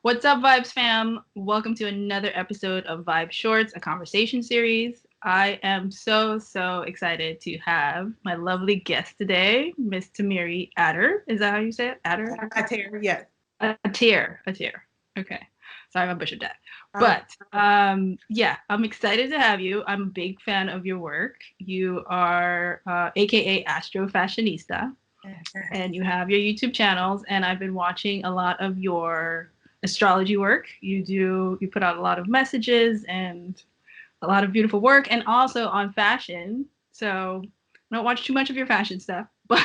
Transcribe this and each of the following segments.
What's up, Vibes fam? Welcome to another episode of Vibe Shorts, a conversation series. I am so excited to have my lovely guest today, Miss Tamiri Adder. Is that how you say it? Adder? Atir, yes. A tear. Okay. Sorry, I butchered that. But yeah, I'm excited to have you. I'm a big fan of your work. You are AKA Astro Fashionista, and you have your YouTube channels, and I've been watching a lot of your astrology work. You put out a lot of messages and a lot of beautiful work, and also on fashion. So I don't watch too much of your fashion stuff, but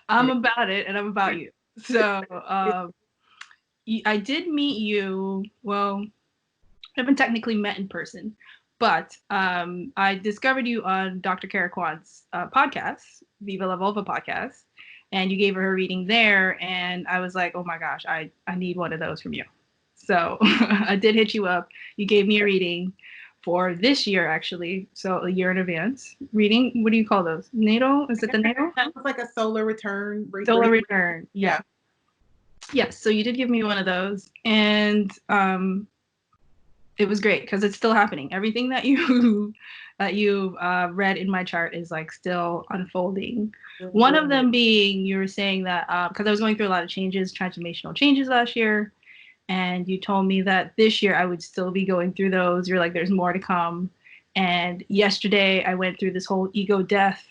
I'm about it and I'm about you. So I did meet you. Well, I haven't technically met in person, but I discovered you on Dr. Kara Kwan's podcast, Viva La Vulva podcast, and you gave her a reading there, and I was like, oh my gosh, I need one of those from you. So I did hit you up. You gave me a reading for this year, actually, so a year in advance. Reading, what do you call those? Natal? Is it the natal? That was like a solar return. Solar return, yeah. Yes, so you did give me one of those, and it was great because it's still happening. Everything that you read in my chart is like still unfolding. One of them being you were saying that because I was going through a lot of changes, transformational changes last year, and you told me that this year I would still be going through those. You're like, there's more to come. And yesterday I went through this whole ego death,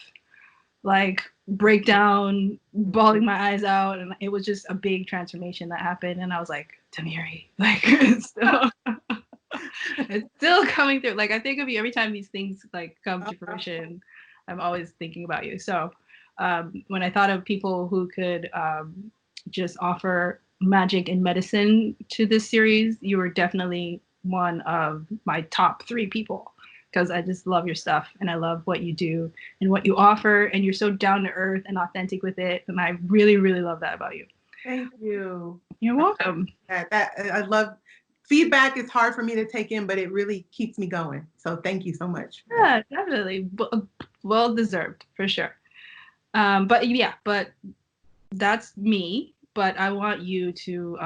like breakdown, bawling my eyes out, and it was just a big transformation that happened. And I was like, Tamiri, like so. It's still coming through. Like I think of you every time these things like come to fruition. I'm always thinking about you. So when I thought of people who could just offer magic and medicine to this series, you were definitely one of my top 3 people because I just love your stuff and I love what you do and what you offer, and you're so down to earth and authentic with it, and I really love that about you. Thank you. You're welcome. That I love. Feedback is hard for me to take in, but it really keeps me going. So thank you so much. Yeah, definitely. Well deserved, for sure. But that's me. But I want you to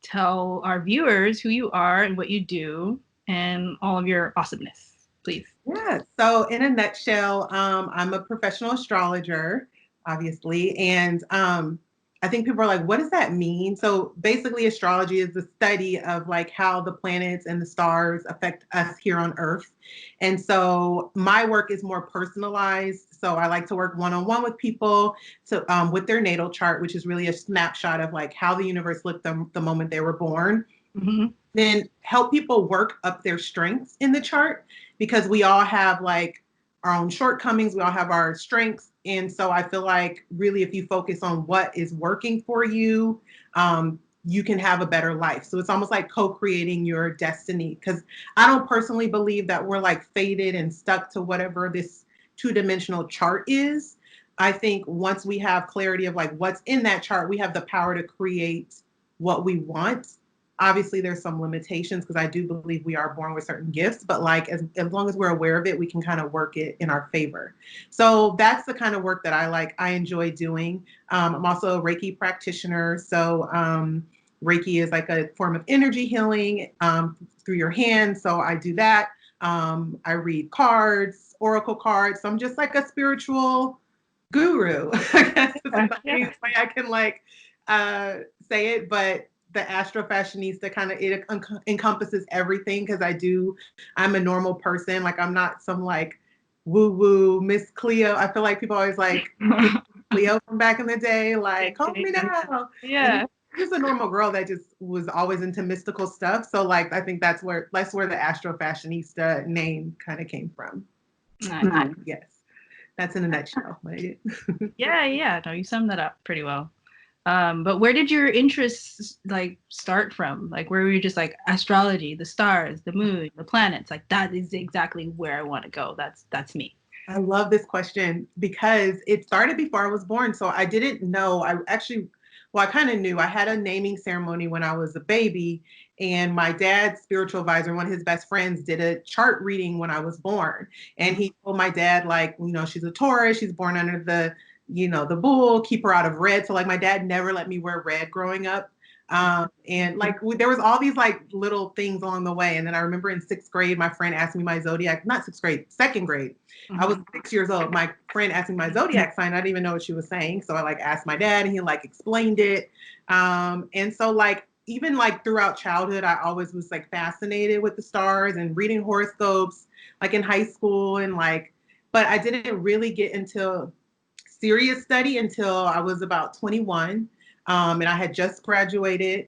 tell our viewers who you are and what you do and all of your awesomeness, please. Yeah. So in a nutshell, I'm a professional astrologer, obviously, and I think people are like, what does that mean? So basically, astrology is the study of like how the planets and the stars affect us here on Earth. And so my work is more personalized. So I like to work one-on-one with people to with their natal chart, which is really a snapshot of like how the universe looked the moment they were born. Mm-hmm. Then help people work up their strengths in the chart, because we all have like our own shortcomings, we all have our strengths. And so I feel like really if you focus on what is working for you, you can have a better life. So it's almost like co-creating your destiny, because I don't personally believe that we're like fated and stuck to whatever this two-dimensional chart is. I think once we have clarity of like what's in that chart, we have the power to create what we want. Obviously there's some limitations because I do believe we are born with certain gifts, but like as long as we're aware of it, we can kind of work it in our favor. So that's the kind of work that I enjoy doing. I'm also a Reiki practitioner. So Reiki is like a form of energy healing through your hands. So I do that. I read cards, oracle cards. So I'm just like a spiritual guru, I guess is the way I can like say it. But the Astro Fashionista kind of it encompasses everything, because I'm a normal person. Like I'm not some like woo woo Miss Cleo. I feel like people always like Cleo from back in the day, like call me now. Yeah. Just a normal girl that just was always into mystical stuff. So like I think that's where the Astro Fashionista name kind of came from. Nice. Yes. That's in a nutshell. Yeah. No, you summed that up pretty well. But where did your interests like start from? Like where were you just like astrology, the stars, the moon, the planets? Like that is exactly where I want to go. That's me. I love this question because it started before I was born. So I didn't know. I kind of knew. I had a naming ceremony when I was a baby, and my dad's spiritual advisor, one of his best friends, did a chart reading when I was born. And he told my dad, like, she's a Taurus, she's born under the bull, keep her out of red. So like my dad never let me wear red growing up. And like there was all these like little things along the way. And then I remember in sixth grade, my friend asked me my zodiac, not sixth grade, second grade. I was 6 years old. My friend asked me my zodiac sign. I didn't even know what she was saying. So I like asked my dad and he like explained it. And so like even like throughout childhood, I always was like fascinated with the stars and reading horoscopes, like in high school and like, but I didn't really get into serious study until I was about 21. And I had just graduated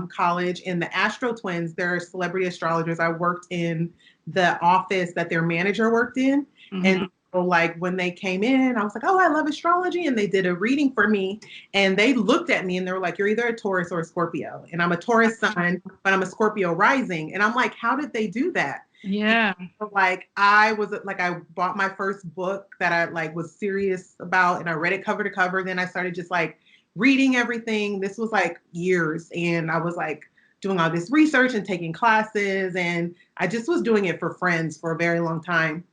college. And the Astro Twins, they're celebrity astrologers. I worked in the office that their manager worked in. And so, like, when they came in, I was like, oh, I love astrology. And they did a reading for me. And they looked at me and they were like, you're either a Taurus or a Scorpio. And I'm a Taurus sun, but I'm a Scorpio rising. And I'm like, how did they do that? Yeah. Like I was like, I bought my first book that I like was serious about and I read it cover to cover. Then I started just like reading everything. This was like years. And I was like doing all this research and taking classes. And I just was doing it for friends for a very long time.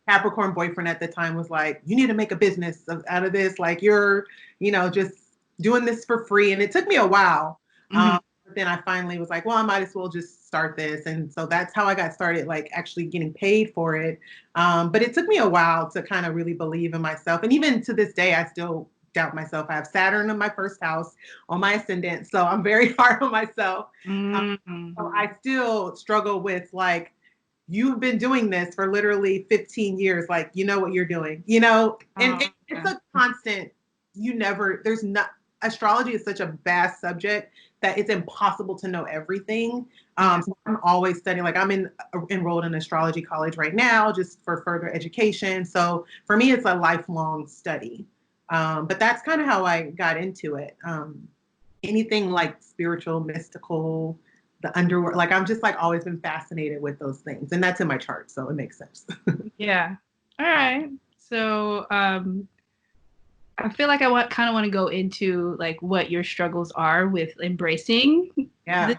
Capricorn boyfriend at the time was like, you need to make a business out of this. Like you're, you know, just doing this for free. And it took me a while. But then I finally was like, well, I might as well just start this. And so that's how I got started, like actually getting paid for it. But it took me a while to kind of really believe in myself. And even to this day, I still doubt myself. I have Saturn in my first house on my ascendant. So I'm very hard on myself. So I still struggle with like, you've been doing this for literally 15 years. Like, you know what you're doing, you know, and it's a constant, there's not, astrology is such a vast subject that it's impossible to know everything. So I'm always studying, like I'm enrolled in astrology college right now, just for further education. So for me, it's a lifelong study. But that's kind of how I got into it. Anything like spiritual, mystical, the underworld, like I'm just like always been fascinated with those things. And that's in my chart, so it makes sense. Yeah. All right. So I feel like I kind of want to go into like what your struggles are with embracing the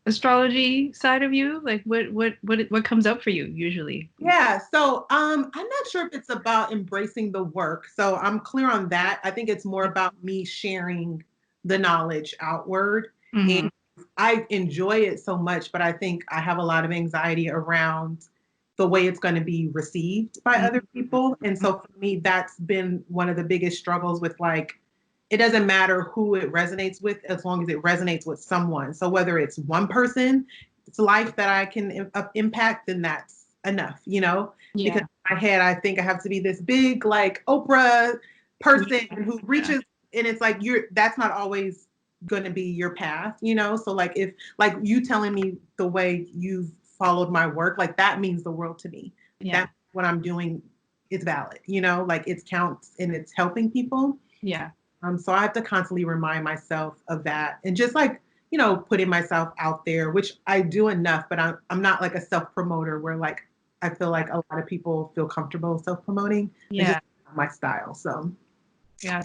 astrology side of you. Like what comes up for you usually? Yeah, so I'm not sure if it's about embracing the work. So I'm clear on that. I think it's more about me sharing the knowledge outward. And I enjoy it so much, but I think I have a lot of anxiety around the way it's going to be received by other people. And so for me, that's been one of the biggest struggles with like, it doesn't matter who it resonates with as long as it resonates with someone. So whether it's one person, it's life that I can impact, then that's enough, you know? Because in my head, I think I have to be this big, like Oprah person who reaches, and it's like, that's not always going to be your path, you know? So like, if like you telling me the way you've followed my work, like that means the world to me. That's what I'm doing is valid, you know, like it counts and it's helping people. So I have to constantly remind myself of that and just like, you know, putting myself out there, which I do enough, but I'm not like a self-promoter where like, I feel like a lot of people feel comfortable self-promoting. It's just my style, so. Yeah.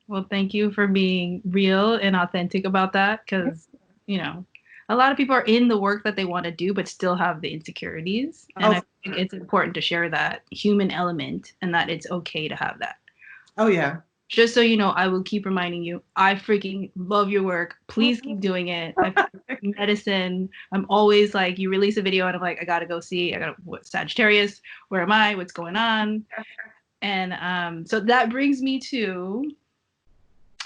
Well, thank you for being real and authentic about that. Cause you know, a lot of people are in the work that they want to do, but still have the insecurities. And I think it's important to share that human element and that it's okay to have that. Oh yeah. Just so you know, I will keep reminding you, I freaking love your work. Please keep doing it. Medicine. I'm always like, you release a video and I'm like, I gotta go see, what Sagittarius, where am I? What's going on? And so that brings me to,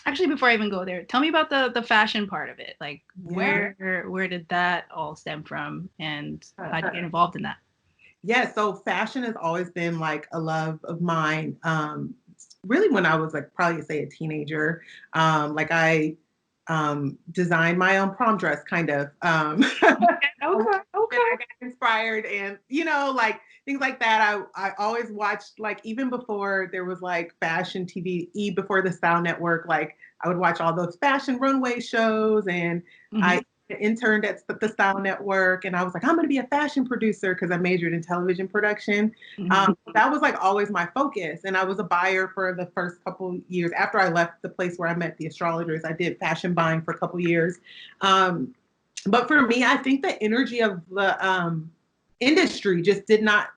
actually, before I even go there, tell me about the fashion part of it. Like where did that all stem from and how did you get involved in that? Yeah, so fashion has always been like a love of mine. Really when I was like probably say a teenager, like I designed my own prom dress kind of. Okay. I got inspired and you know like things like that. I always watched like even before there was like fashion TV, before the Style Network, like I would watch all those fashion runway shows and I interned at the Style Network and I was like, I'm going to be a fashion producer because I majored in television production. That was like always my focus. And I was a buyer for the first couple years. After I left the place where I met the astrologers, I did fashion buying for a couple years. But for me, I think the energy of the industry just did not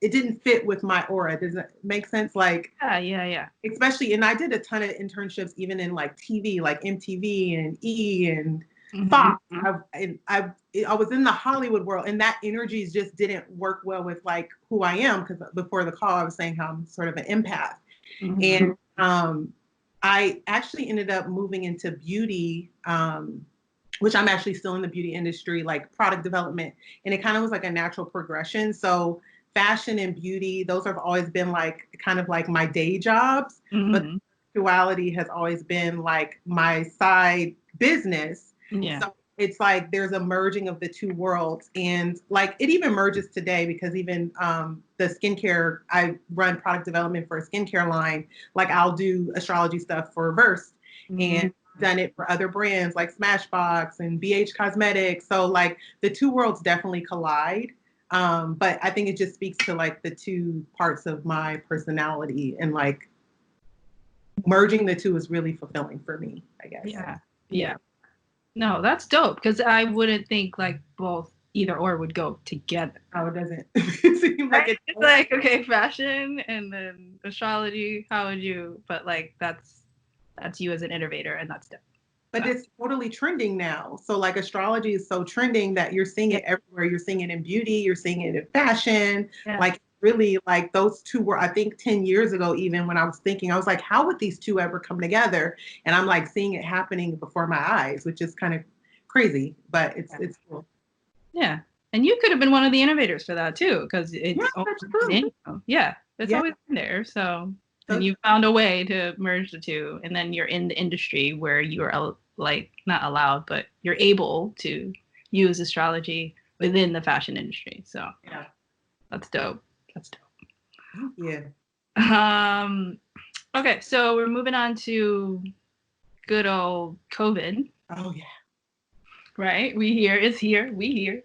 it didn't fit with my aura. Does that make sense? Like, Yeah. especially, and I did a ton of internships even in like TV, like MTV and E and Mhm. Fox. I was in the Hollywood world, and that energy just didn't work well with like who I am. Because before the call, I was saying how I'm sort of an empath, Mhm. and I actually ended up moving into beauty, which I'm actually still in the beauty industry, like product development, and it kind of was like a natural progression. So fashion and beauty, those have always been like kind of like my day jobs, but Mhm. spirituality has always been like my side business. Yeah. So it's like there's a merging of the two worlds, and like it even merges today because even the skincare, I run product development for a skincare line. Like I'll do astrology stuff for Verse, Mhm. and done it for other brands like Smashbox and BH Cosmetics. So like the two worlds definitely collide. But I think it just speaks to like the two parts of my personality, and like merging the two is really fulfilling for me, I guess. Yeah. No, that's dope because I wouldn't think like both either or would go together. How it doesn't seem like Right? it. It's like, okay, fashion and then astrology. How would you? But like that's you as an innovator, and that's dope. But So, it's totally trending now. So like astrology is so trending that you're seeing yeah, it everywhere. You're seeing it in beauty, you're seeing it in fashion. yeah, Like really like those two were, I think 10 years ago, even when I was thinking, I was like, how would these two ever come together? And I'm like seeing it happening before my eyes, which is kind of crazy, but it's cool. yeah. And you could have been one of the innovators for that too, because Yeah, it's always that's been true. in you. Yeah, it's Yeah. always been there. So, and So you found a way to merge the two, and then you're in the industry where you are like not allowed, but you're able to use astrology within the fashion industry. So yeah. that's dope. That's Yeah. dope. Okay, so we're moving on to good old COVID, Oh yeah. right? We here, it's here, we here.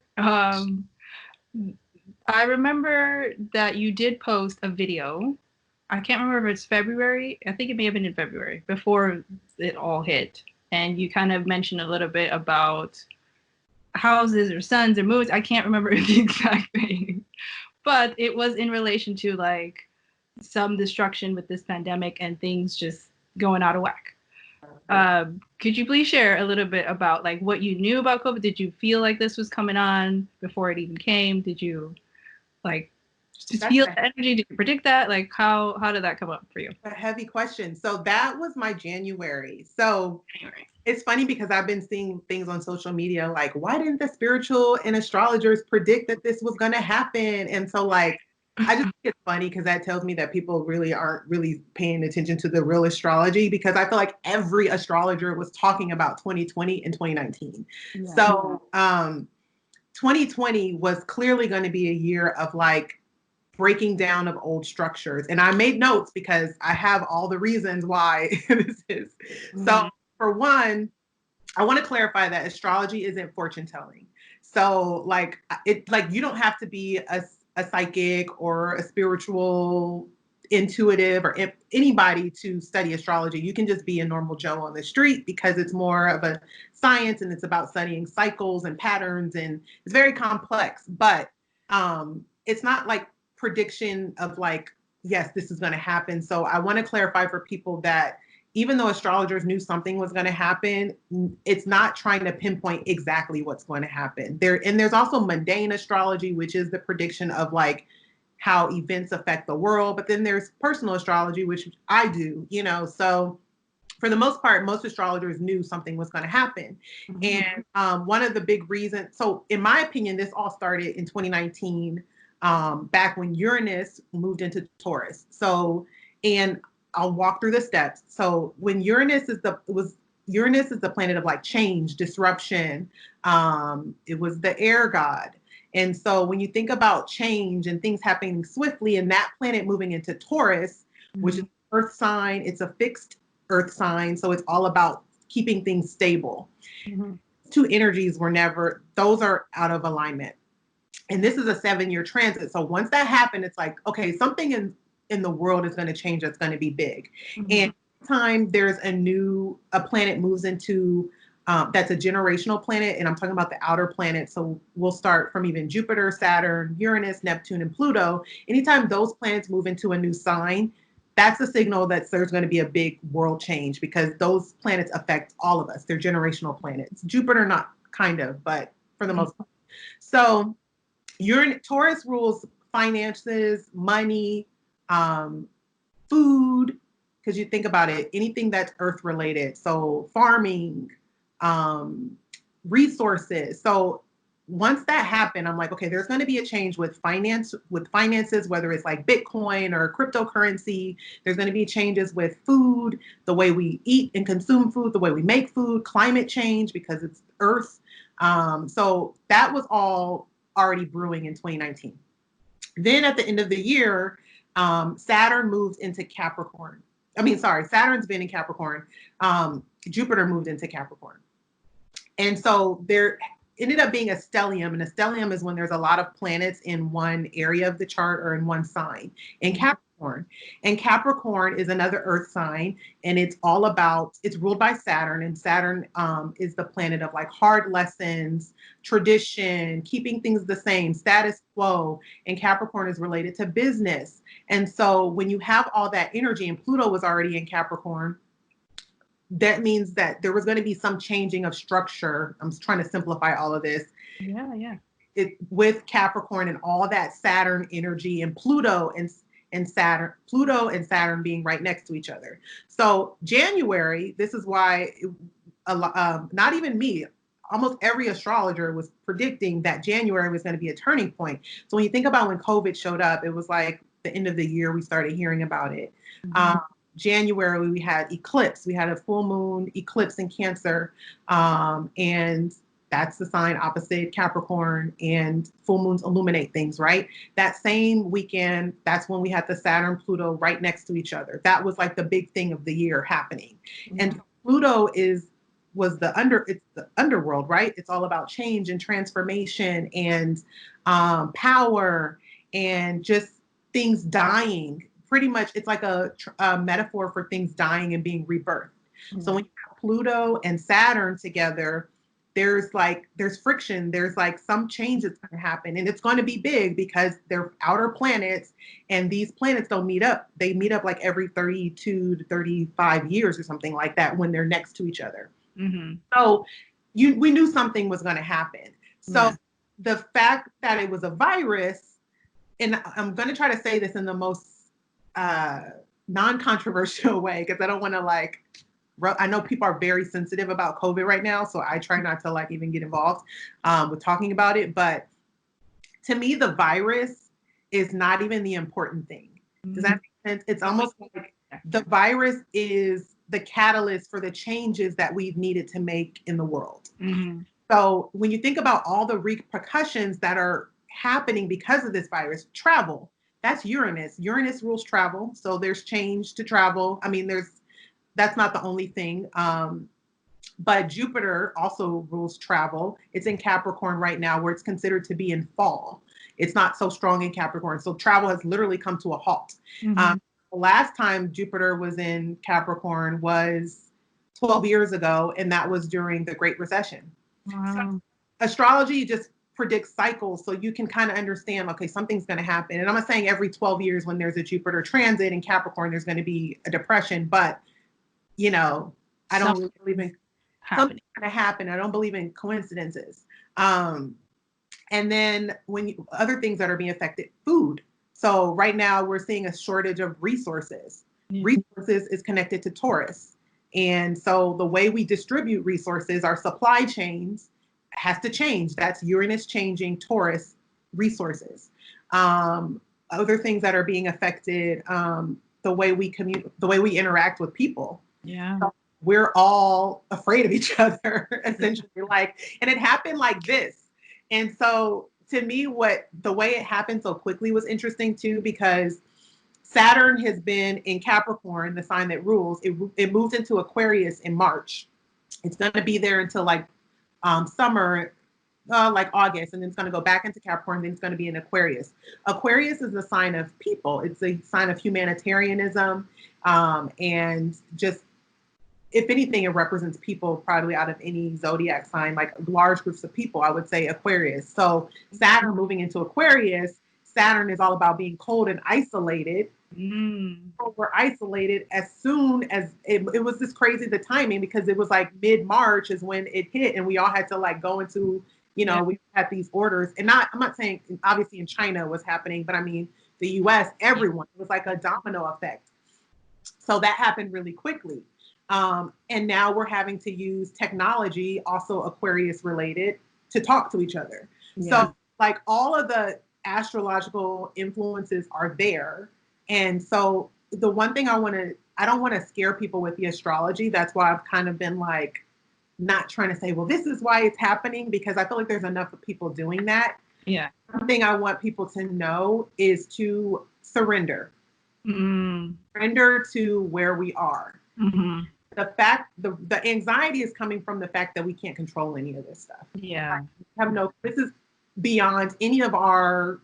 I remember that you did post a video. I can't remember if it's February. I think it may have been in February before it all hit. And you kind of mentioned a little bit about houses or suns or moons. I can't remember the exact thing, but it was in relation to like some destruction with this pandemic and things just going out of whack. Could you please share a little bit about like what you knew about COVID? Did you feel like this was coming on before it even came? Did you like just That's feel the energy? Did you predict that? Like how did that come up for you? a heavy question. So that was my January. So Anyway. it's funny because I've been seeing things on social media like, why didn't the spiritual and astrologers predict that this was going to happen? And so, like, I just think it's funny because that tells me that people really aren't really paying attention to the real astrology, because I feel like every astrologer was talking about 2020 and 2019. Yeah. So, 2020 was clearly going to be a year of like breaking down of old structures. And I made notes because I have all the reasons why this is. So, for one, I want to clarify that astrology isn't fortune telling. So like you don't have to be a psychic or a spiritual intuitive or anybody to study astrology. You can just be a normal Joe on the street because it's more of a science, and it's about studying cycles and patterns, and it's very complex. But it's not like prediction of like, yes, this is going to happen. So I want to clarify for people that even though astrologers knew something was going to happen, it's not trying to pinpoint exactly what's going to happen. There's also mundane astrology, which is the prediction of like how events affect the world. But then there's personal astrology, which I do, So for the most part, most astrologers knew something was going to happen. And one of the big reasons, so in my opinion, this all started in 2019, back when Uranus moved into Taurus. So, and I'll walk through the steps. So when Uranus is the planet of like change, disruption. It was the air god. And so when you think about change and things happening swiftly, and that planet moving into Taurus, which is earth sign, it's a fixed earth sign. So it's all about keeping things stable. Two energies those are out of alignment. And this is a 7-year transit. So once that happened, it's like, okay, something in the world is going to change. That's going to be big. And time there's a planet moves into That's a generational planet, and I'm talking about the outer planets. So we'll start from even Jupiter, Saturn, Uranus, Neptune, and Pluto. Anytime those planets move into a new sign, that's a signal that there's going to be a big world change, because those planets affect all of us. They're generational planets. Jupiter, not kind of, but for the most part. So Taurus rules finances, money, food, because you think about it, anything that's earth related. So farming, resources. So once that happened, I'm like, okay, there's going to be a change with finances, whether it's like Bitcoin or cryptocurrency. There's going to be changes with food, the way we eat and consume food, the way we make food, climate change, because it's earth. So that was all already brewing in 2019. Then at the end of the year, Saturn moved into Capricorn. Saturn's been in Capricorn. Jupiter moved into Capricorn. And so there ended up being a stellium. And a stellium is when there's a lot of planets in one area of the chart or in one sign. In Capricorn. And Capricorn is another earth sign. And it's ruled by Saturn. And Saturn is the planet of like hard lessons, tradition, keeping things the same, status quo. And Capricorn is related to business. And so when you have all that energy, and Pluto was already in Capricorn, that means that there was going to be some changing of structure. I'm trying to simplify all of this. Yeah. With Capricorn and all that Saturn energy, and Pluto and Saturn being right next to each other. So January, this is why not even me, almost every astrologer was predicting that January was going to be a turning point. So when you think about when COVID showed up, it was like the end of the year we started hearing about it. Mm-hmm. January, we had eclipse. We had a full moon eclipse in Cancer. And that's the sign opposite Capricorn, and full moons illuminate things, right? That same weekend, that's when we had the Saturn, Pluto right next to each other. That was like the big thing of the year happening. Mm-hmm. And Pluto it's the underworld, right? It's all about change and transformation and power and just things dying. Pretty much, it's like a metaphor for things dying and being rebirthed. Mm-hmm. So when you have Pluto and Saturn together, there's friction. There's like some change that's going to happen, and it's going to be big because they're outer planets, and these planets don't meet up. They meet up like every 32 to 35 years or something like that when they're next to each other. Mm-hmm. So we knew something was going to happen. So the fact that it was a virus, and I'm going to try to say this in the most non-controversial way, because I don't want to I know people are very sensitive about COVID right now, so I try not to even get involved with talking about it. But to me, the virus is not even the important thing. Does that make sense? It's almost like the virus is the catalyst for the changes that we've needed to make in the world. Mm-hmm. So when you think about all the repercussions that are happening because of this virus, travel, that's Uranus. Uranus rules travel. So there's change to travel. I mean, that's not the only thing. But Jupiter also rules travel. It's in Capricorn right now, where it's considered to be in fall. It's not so strong in Capricorn. So travel has literally come to a halt. Mm-hmm. The last time Jupiter was in Capricorn was 12 years ago, and that was during the Great Recession. Wow. So astrology just predicts cycles, so you can kind of understand, okay, something's going to happen. And I'm not saying every 12 years when there's a Jupiter transit in Capricorn, there's going to be a depression, but I don't really believe in something's going to happen. I don't believe in coincidences. And then other things that are being affected, food. So right now we're seeing a shortage of resources. Mm-hmm. Resources is connected to Taurus. And so the way we distribute resources, our supply chains, has to change. That's Uranus changing Taurus resources. Other things that are being affected, the way we the way we interact with people. Yeah. So we're all afraid of each other, essentially. And it happened like this. And so to me, the way it happened so quickly was interesting too, because Saturn has been in Capricorn, the sign that rules. It moved into Aquarius in March. It's going to be there until summer, like August, and then it's going to go back into Capricorn, then it's going to be in Aquarius. Aquarius is a sign of people. It's a sign of humanitarianism, and just if anything, it represents people probably out of any zodiac sign, like large groups of people. I would say Aquarius. So Saturn moving into Aquarius, Saturn is all about being cold and isolated. We're isolated as soon as it was this crazy, the timing, because it was like mid-March is when it hit, and we all had to like go into, we had these orders, and I'm not saying obviously in China was happening, but I mean the US, everyone, it was like a domino effect. So that happened really quickly. And now we're having to use technology, also Aquarius related, to talk to each other. So like all of the astrological influences are there. And so the one thing I don't want to scare people with the astrology. That's why I've kind of been like, not trying to say, well, this is why it's happening, because I feel like there's enough of people doing that. Yeah. One thing I want people to know is to surrender. Surrender to where we are. The anxiety is coming from the fact that we can't control any of this stuff. This is beyond any of our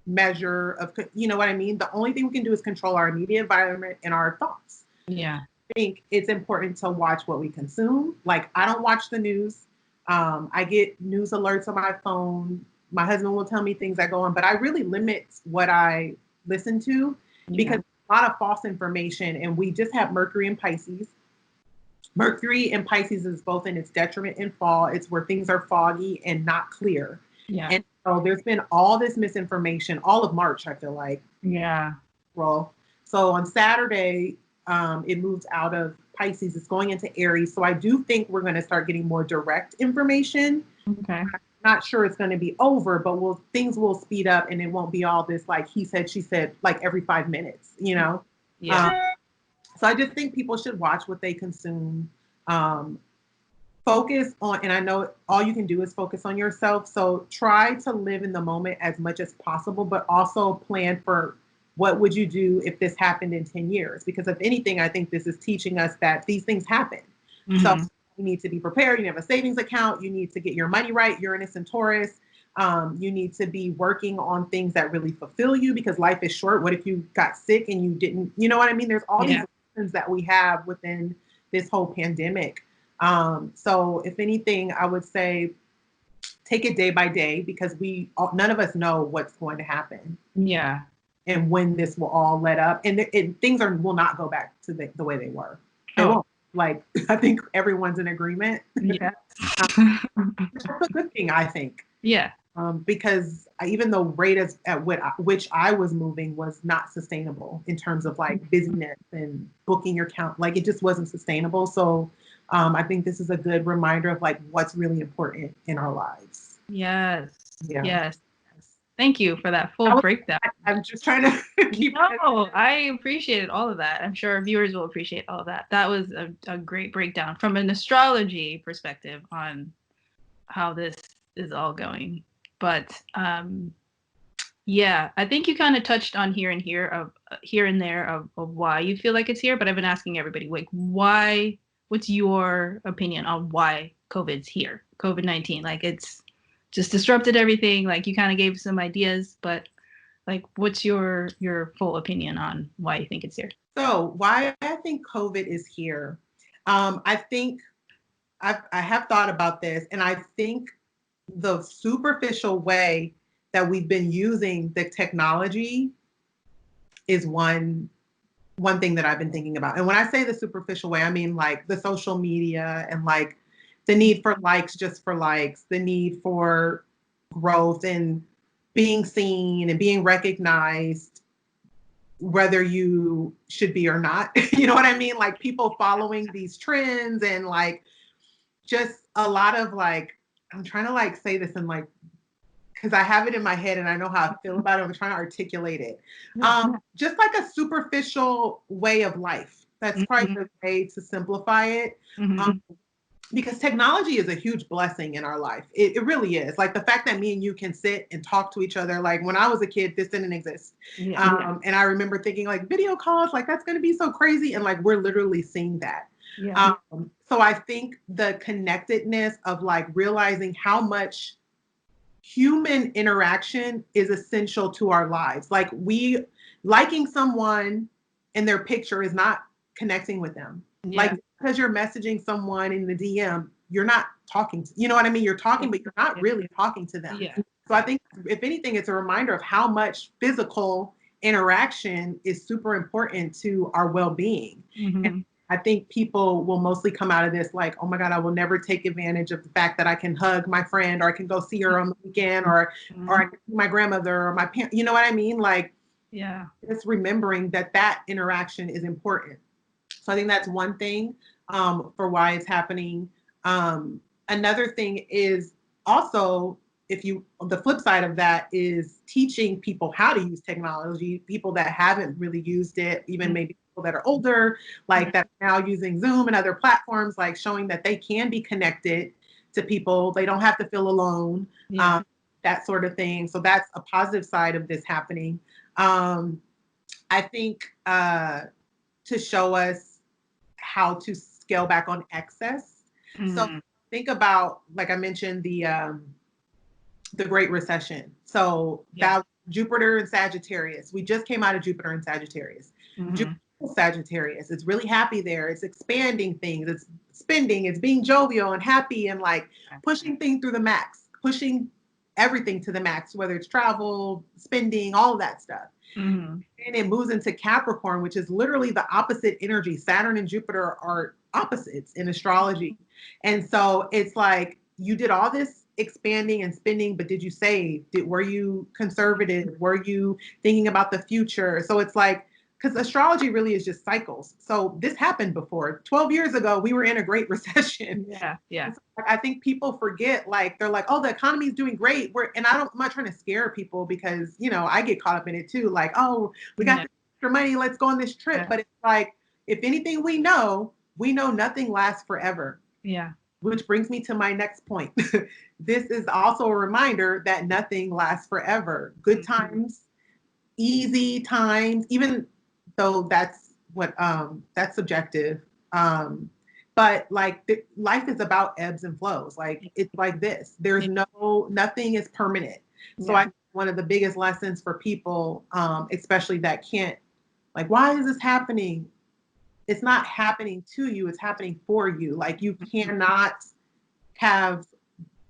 measure of, you know what I mean? The only thing we can do is control our immediate environment and our thoughts. I think it's important to watch what we consume. Like, I don't watch the news. I get news alerts on my phone. My husband will tell me things that go on, but I really limit what I listen to, because a lot of false information, and we just have Mercury in Pisces. Mercury in Pisces is both in its detriment and fall. It's where things are foggy and not clear. And so there's been all this misinformation all of March, I feel like. So on Saturday, it moves out of Pisces. It's going into Aries. So I do think we're going to start getting more direct information. I'm not sure it's going to be over, but things will speed up, and it won't be all this like he said, she said, like every 5 minutes, So I just think people should watch what they consume. Focus on, and I know all you can do is focus on yourself. So try to live in the moment as much as possible, but also plan for what would you do if this happened in 10 years? Because if anything, I think this is teaching us that these things happen. So you need to be prepared. You have a savings account. You need to get your money right. Uranus and Taurus. You need to be working on things that really fulfill you, because life is short. What if you got sick and you didn't, you know what I mean? There's all these lessons that we have within this whole pandemic. So if anything, I would say take it day by day, because none of us know what's going to happen. And when this will all let up, and things will not go back to the way they were. They won't. Like, I think everyone's in agreement. That's a good thing, I think. Because even the rate at which I was moving was not sustainable in terms of like busyness and booking your count. Like, it just wasn't sustainable. So I think this is a good reminder of like what's really important in our lives. Thank you for that full breakdown. I'm just trying to keep. No, I appreciated all of that. I'm sure our viewers will appreciate all of that. That was a great breakdown from an astrology perspective on how this is all going. But I think you kind of touched on here and there of why you feel like it's here. But I've been asking everybody, like, why? What's your opinion on why COVID's here? COVID-19, like, it's just disrupted everything. Like, you kind of gave some ideas, but like, what's your full opinion on why you think it's here? So why I think COVID is here. I think I have thought about this, and I think the superficial way that we've been using the technology is one thing that I've been thinking about. And when I say the superficial way, I mean like the social media and like the need for likes just for likes, the need for growth and being seen and being recognized, whether you should be or not. You know what I mean? Like, people following these trends, and like just a lot of like, I'm trying to like say this in like, because I have it in my head and I know how I feel about it. I'm trying to articulate it. Just like a superficial way of life. That's probably the way to simplify it. Because technology is a huge blessing in our life. It really is. Like, the fact that me and you can sit and talk to each other. Like, when I was a kid, this didn't exist. And I remember thinking like, video calls, like, that's going to be so crazy. And like, we're literally seeing that. So I think the connectedness of like realizing how much human interaction is essential to our lives. Like, liking someone and their picture is not connecting with them. Like, because you're messaging someone in the DM, you're not talking to, you know what I mean? You're talking, but you're not really talking to them. Yeah. So I think if anything, it's a reminder of how much physical interaction is super important to our well-being. And I think people will mostly come out of this like, oh my God, I will never take advantage of the fact that I can hug my friend, or I can go see her on the weekend, or I can see my grandmother or my parent, you know what I mean? Like, yeah, just remembering that that interaction is important. So I think that's one thing for why it's happening. Another thing is also, if you, the flip side of that is teaching people how to use technology, people that haven't really used it, even maybe people that are older, like that are now using Zoom and other platforms, like showing that they can be connected to people. They don't have to feel alone, that sort of thing. So that's a positive side of this happening. I think to show us how to scale back on excess. So think about, like I mentioned, the Great Recession. So that Jupiter and Sagittarius. We just came out of Jupiter and Sagittarius. Jupiter Sagittarius. It's really happy there. It's expanding things. It's spending. It's being jovial and happy and like pushing things through the max, pushing everything to the max, whether it's travel, spending, all of that stuff. And it moves into Capricorn, which is literally the opposite energy. Saturn and Jupiter are opposites in astrology. And so it's like you did all this expanding and spending, but did you save? Were you conservative? Were you thinking about the future? So it's like, because astrology really is just cycles. So this happened before. 12 years ago, we were in a Great Recession. Yeah. So I think people forget, like, they're like, oh, the economy is doing great. And I'm not trying to scare people because, you know, I get caught up in it too. Like, oh, we got this extra money. Let's go on this trip. But it's like, if anything we know nothing lasts forever. Yeah. Which brings me to my next point. This is also a reminder that nothing lasts forever. Good times, easy times, even though that's subjective. But like life is about ebbs and flows. Like it's like this. There's nothing is permanent. So I think one of the biggest lessons for people, especially that can't, like, why is this happening? It's not happening to you, it's happening for you. Like you cannot have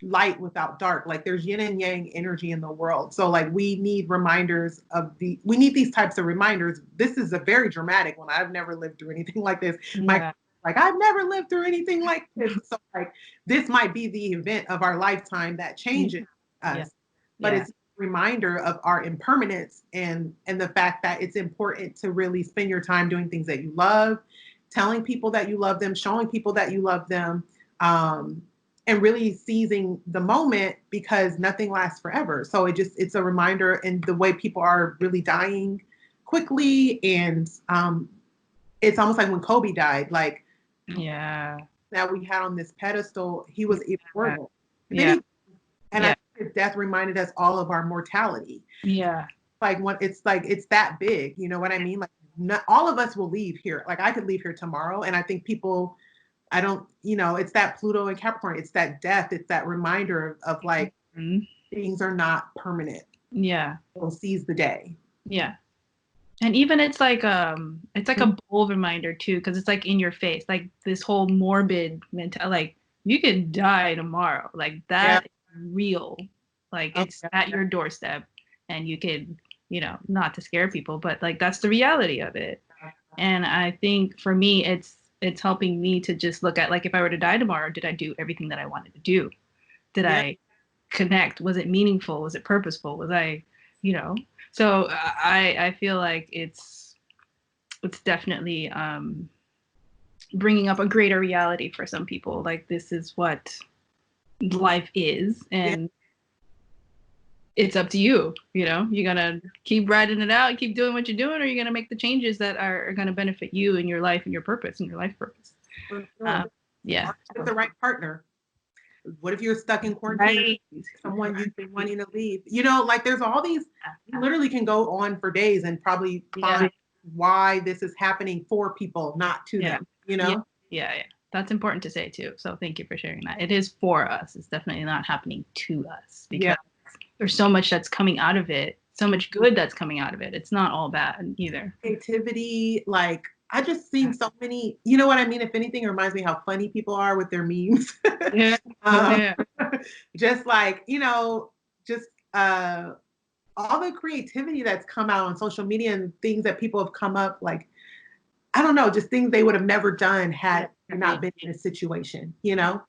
light without dark. Like there's yin and yang energy in the world. So like we need reminders we need these types of reminders. This is a very dramatic one. I've never lived through anything like this. Like I've never lived through anything like this. So like this might be the event of our lifetime that changes us. But it's a reminder of our impermanence and the fact that it's important to really spend your time doing things that you love, telling people that you love them, showing people that you love them, and really seizing the moment because nothing lasts forever. So it's a reminder in the way people are really dying quickly. And it's almost like when Kobe died, like, that we had on this pedestal, he was immortal. And I think his death reminded us all of our mortality. Like it's that big, you know what I mean? Like not all of us will leave here. Like I could leave here tomorrow. And I think people, it's that Pluto and Capricorn. It's that death. It's that reminder of like things are not permanent. We'll seize the day. And even it's like a bold reminder too, because it's like in your face, like this whole morbid mentality, like you could die tomorrow, like that is real, like it's at your doorstep, and you could, not to scare people, but like that's the reality of it. And I think for me, it's helping me to just look at, like, if I were to die tomorrow, did I do everything that I wanted to do? Did I connect? Was it meaningful? Was it purposeful? Was I, So I feel like it's definitely bringing up a greater reality for some people. Like this is what life is, and it's up to you. You're gonna keep riding it out, keep doing what you're doing, or you're gonna make the changes that are gonna benefit you and your life and your purpose and your life purpose. With the right partner. What if you're stuck in quarantine? Someone you've been wanting to leave. Like there's all these, you literally can go on for days and probably find why this is happening for people, not to them, Yeah. That's important to say too. So thank you for sharing that. It is for us. It's definitely not happening to us because there's so much that's coming out of it, so much good that's coming out of it. It's not all bad either. Creativity, like I just seen so many, you know what I mean? If anything, it reminds me how funny people are with their memes. Yeah. um, Yeah. just like, just all the creativity that's come out on social media and things that people have come up, like, I don't know, just things they would have never done had they not been in a situation, Yeah.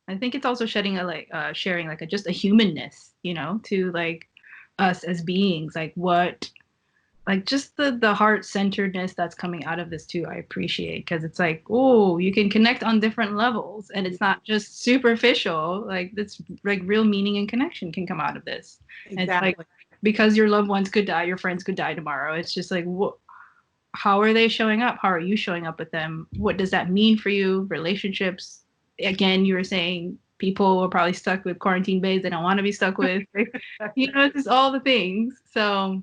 I think it's also shedding a sharing like just a humanness, to like us as beings, like what like just the heart-centeredness that's coming out of this too. I appreciate because it's like, oh, you can connect on different levels and it's not just superficial. Like that's like real meaning and connection can come out of this. And it's like Exactly. because your loved ones could die, your friends could die tomorrow. It's just like what how are they showing up? How are you showing up with them? What does that mean for you? Relationships. Again, you were saying people are probably stuck with quarantine bays they don't want to be stuck with. It's just all the things. So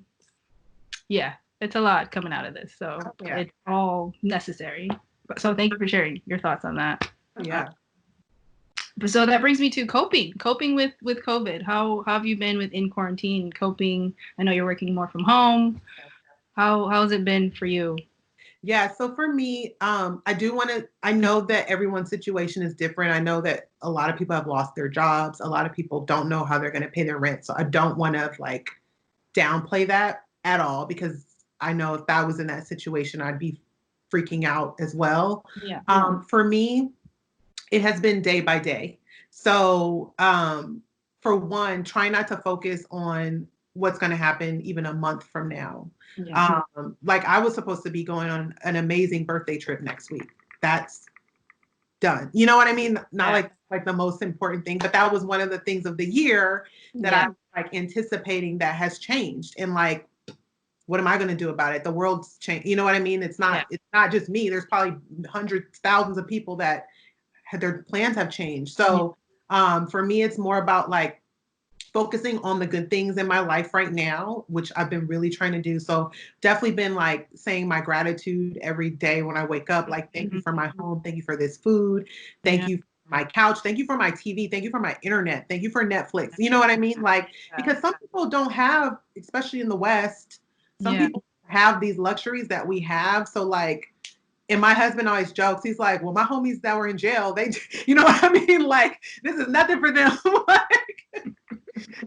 yeah, it's a lot coming out of this. So Yeah. it's all necessary. So thank you for sharing your thoughts on that. Yeah. So that brings me to coping with COVID. How have you been within quarantine coping? I know you're working more from home. How's it been for you? Yeah, so for me, I know that everyone's situation is different. I know that a lot of people have lost their jobs. A lot of people don't know how they're going to pay their rent. So I don't want to like downplay that at all because I know if I was in that situation, I'd be freaking out as well. Yeah. For me, it has been day by day. So, for one, try not to focus on what's going to happen even a month from now. Yeah. Like I was supposed to be going on an amazing birthday trip next week. That's done. You know what I mean? Not like the most important thing, but that was one of the things of the year that I was like anticipating that has changed. And like, what am I going to do about it? The world's changed. You know what I mean? It's not just me. There's probably hundreds, thousands of people that their plans have changed. So for me, it's more about like focusing on the good things in my life right now, which I've been really trying to do. So definitely been like saying my gratitude every day when I wake up, like, thank you for my home. Thank you for this food. Thank you for my couch. Thank you for my TV. Thank you for my internet. Thank you for Netflix. You know what I mean? Like, because some people don't have, especially in the West, some people have these luxuries that we have. So like, and my husband always jokes, he's like, well, my homies that were in jail, they, you know what I mean? Like, this is nothing for them. Like,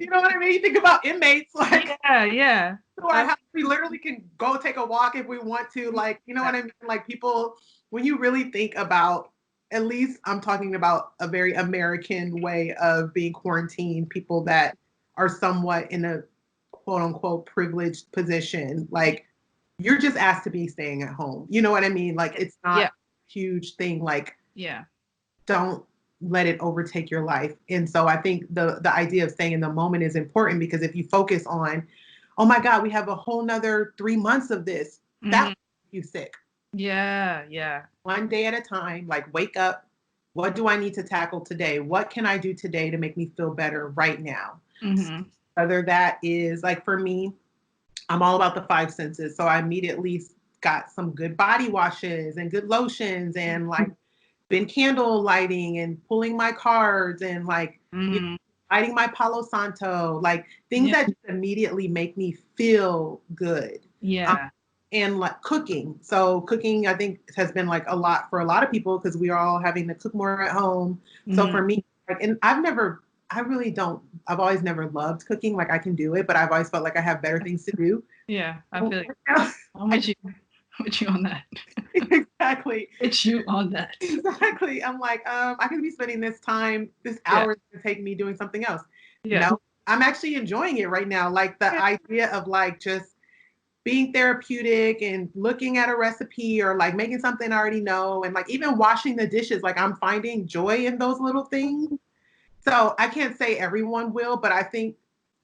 you know what I mean? You think about inmates, like, to our house, we literally can go take a walk if we want to. Like, you know what I mean? Like, people, when you really think about, at least I'm talking about a very American way of being quarantined, people that are somewhat in a quote unquote privileged position, like, you're just asked to be staying at home. You know what I mean? Like, it's not a huge thing. Like, don't let it overtake your life. And so I think the idea of staying in the moment is important because if you focus on, oh my God, we have a whole nother 3 months of this, that will make you sick. Yeah. One day at a time, like wake up. What do I need to tackle today? What can I do today to make me feel better right now? Whether that is like for me, I'm all about the five senses. So I immediately got some good body washes and good lotions and like been candle lighting and pulling my cards and like lighting my Palo Santo, like things that just immediately make me feel good. And like cooking. So cooking, I think, has been like a lot for a lot of people because we are all having to cook more at home. So for me, like, and I've always never loved cooking. Like I can do it, but I've always felt like I have better things to do. Yeah, I feel like I'm with you on that. Exactly. It's you on that. Exactly. I'm like, I could be spending this hour to take me doing something else. No, I'm actually enjoying it right now. Like the idea of like just being therapeutic and looking at a recipe or like making something I already know and like even washing the dishes, like I'm finding joy in those little things. So I can't say everyone will, but I think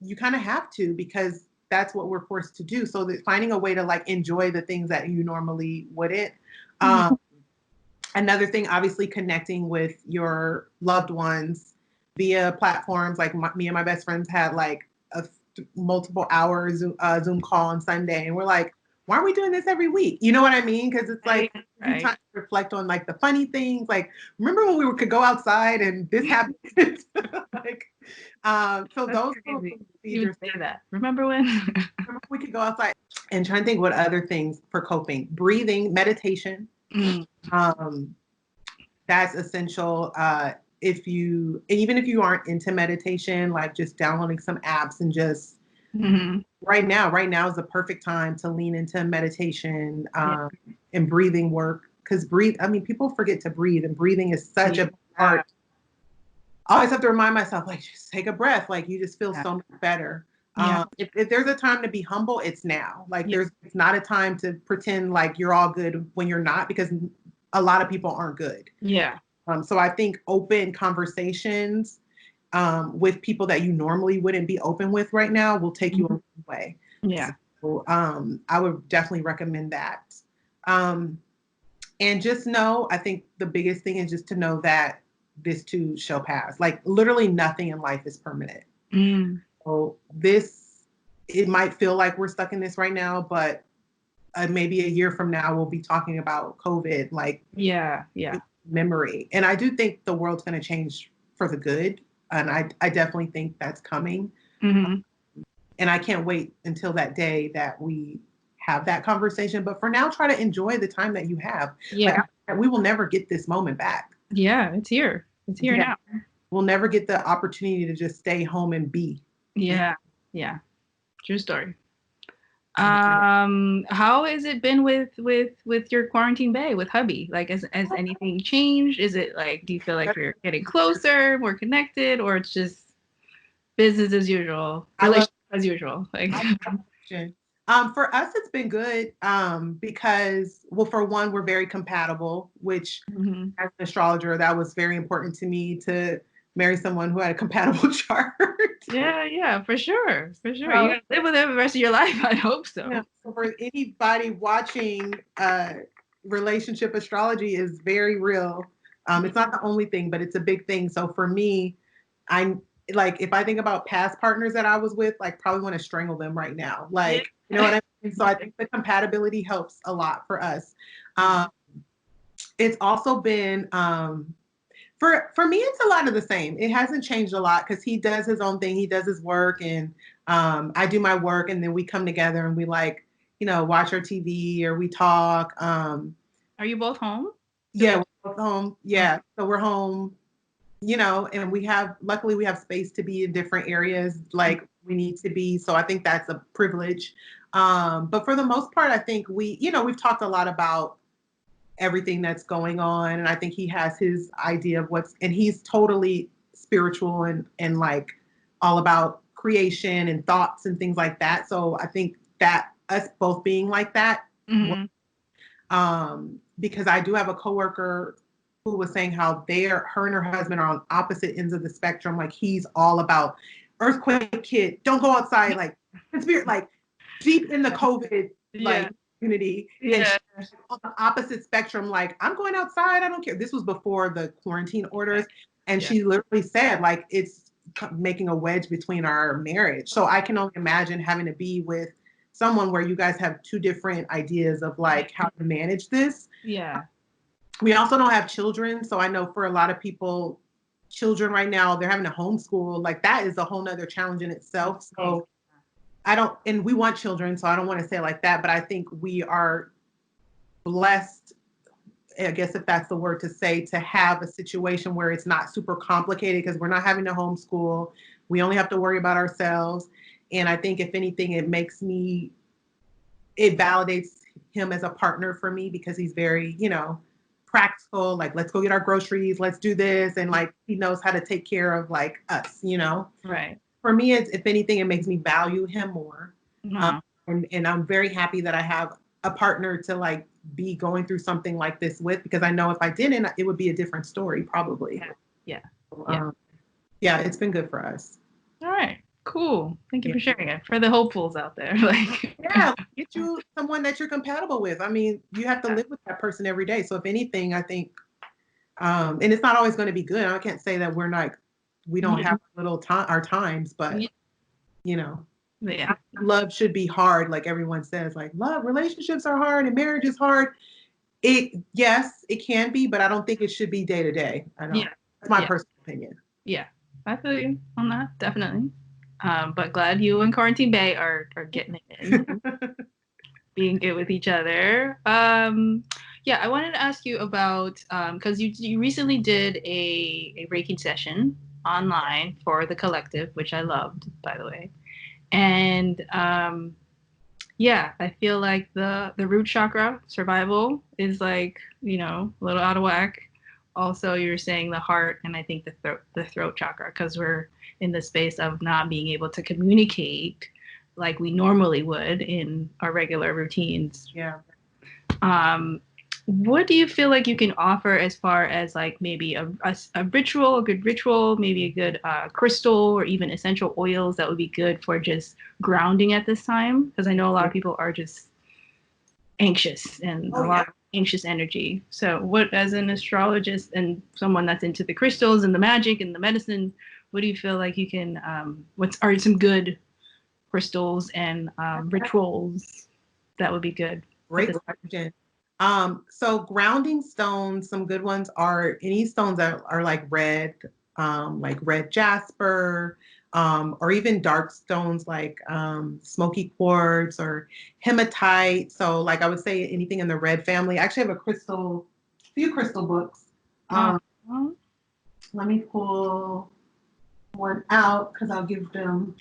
you kind of have to because that's what we're forced to do. So that finding a way to like enjoy the things that you normally wouldn't. Another thing, obviously connecting with your loved ones via platforms like me and my best friends had like a multiple hours Zoom call on Sunday. And we're like, why aren't we doing this every week? You know what I mean? Because it's like you time to reflect on like the funny things. Like, remember when could go outside and this happened? Like, so those you would say that. Remember when? Remember we could go outside. And trying to think what other things for coping. Breathing, meditation. Mm. Um, that's essential. Even if you aren't into meditation, like just downloading some apps and just Mm-hmm. right now is the perfect time to lean into meditation Yeah. and breathing work. Because people forget to breathe, and breathing is such a part. I always have to remind myself, like, just take a breath. Like, you just feel Yeah. so much better. Yeah. If there's a time to be humble, it's now. Like, Yeah. it's not a time to pretend like you're all good when you're not, because a lot of people aren't good. Yeah. So I think open conversations with people that you normally wouldn't be open with right now will take you a long way. Yeah. So I would definitely recommend that. Um, and just know, I think the biggest thing is just to know that this too shall pass. Like literally nothing in life is permanent. Mm. So it might feel like we're stuck in this right now, but maybe a year from now, we'll be talking about COVID, like Yeah. Yeah. memory. And I do think the world's going to change for the good. And I definitely think that's coming. Mm-hmm. And I can't wait until that day that we have that conversation. But for now, try to enjoy the time that you have. Yeah. Like, we will never get this moment back. Yeah. It's here. It's here now. We'll never get the opportunity to just stay home and be. Yeah. Yeah. True story. How has it been with your quarantine bae with hubby? Like, has anything changed? Is it like, do you feel like you're getting closer, more connected, or it's just business as usual, relationship as usual? Like, for us, it's been good because, well, for one, we're very compatible, which mm-hmm. as an astrologer, that was very important to me to marry someone who had a compatible chart. Yeah, for sure. For sure. You gotta live with him the rest of your life. I hope so. Yeah. So for anybody watching, relationship astrology is very real. It's not the only thing, but it's a big thing. So for me, I'm like, if I think about past partners that I was with, like probably want to strangle them right now. Like, you know what I mean? So I think the compatibility helps a lot for us. It's also been, for me, it's a lot of the same. It hasn't changed a lot because he does his own thing. He does his work, and I do my work, and then we come together and we like, watch our TV or we talk. Are you both home? Yeah, we're both home. Yeah, so we're home, and luckily we have space to be in different areas like we need to be. So I think that's a privilege. But for the most part, I think we've talked a lot about everything that's going on, and I think he has his idea of and he's totally spiritual and like all about creation and thoughts and things like that. So I think that us both being like that, mm-hmm. Because I do have a coworker who was saying how her and her husband are on opposite ends of the spectrum. Like he's all about earthquake kid, don't go outside, like spirit, like deep in the COVID like community. Yeah. And she's on the opposite spectrum, like I'm going outside, I don't care. This was before the quarantine orders. And she literally said like it's making a wedge between our marriage. So I can only imagine having to be with someone where you guys have two different ideas of like how to manage this. Yeah. We also don't have children. So I know for a lot of people, children right now, they're having to homeschool. Like that is a whole nother challenge in itself. So and we want children, so I don't want to say it like that, but I think we are blessed, I guess if that's the word to say, to have a situation where it's not super complicated because we're not having to homeschool. We only have to worry about ourselves. And I think if anything, it validates him as a partner for me because he's very, practical, like let's go get our groceries, let's do this. And like he knows how to take care of like us, Right. For me, if anything, it makes me value him more. Uh-huh. And I'm very happy that I have a partner to like be going through something like this with, because I know if I didn't, it would be a different story probably. Yeah. Yeah, it's been good for us. All right. Cool. Thank you for sharing it. For the hopefuls out there. Like get you someone that you're compatible with. I mean, you have to live with that person every day. So if anything, I think and it's not always going to be good. I can't say that we don't have our times, but love should be hard, like everyone says, like relationships are hard and marriage is hard. Yes, it can be, but I don't think it should be day to day. I don't. That's my personal opinion. Yeah, I feel you on that, definitely. But glad you and Quarantine Bay are getting it in. being good with each other. Yeah, I wanted to ask you about because you recently did a Reiki session online for the collective, which I loved, by the way. And yeah, I feel like the root chakra survival is like, you know, a little out of whack. Also, you're saying the heart and I think the throat chakra because we're in the space of not being able to communicate like we normally would in our regular routines. Yeah. Um, what do you feel like you can offer as far as like maybe a ritual, a good ritual, maybe a good crystal or even essential oils that would be good for just grounding at this time? Because I know a lot of people are just anxious and Oh a yeah. lot of anxious energy. So, what, as an astrologist and someone that's into the crystals and the magic and the medicine, what do you feel like you can, what are some good crystals and rituals that would be good at Great this time? question. So grounding stones, some good ones are any stones that are like red jasper, or even dark stones like smoky quartz or hematite. So like I would say anything in the red family. I actually have few crystal books. Oh, Um, Let me pull one out because I'll give them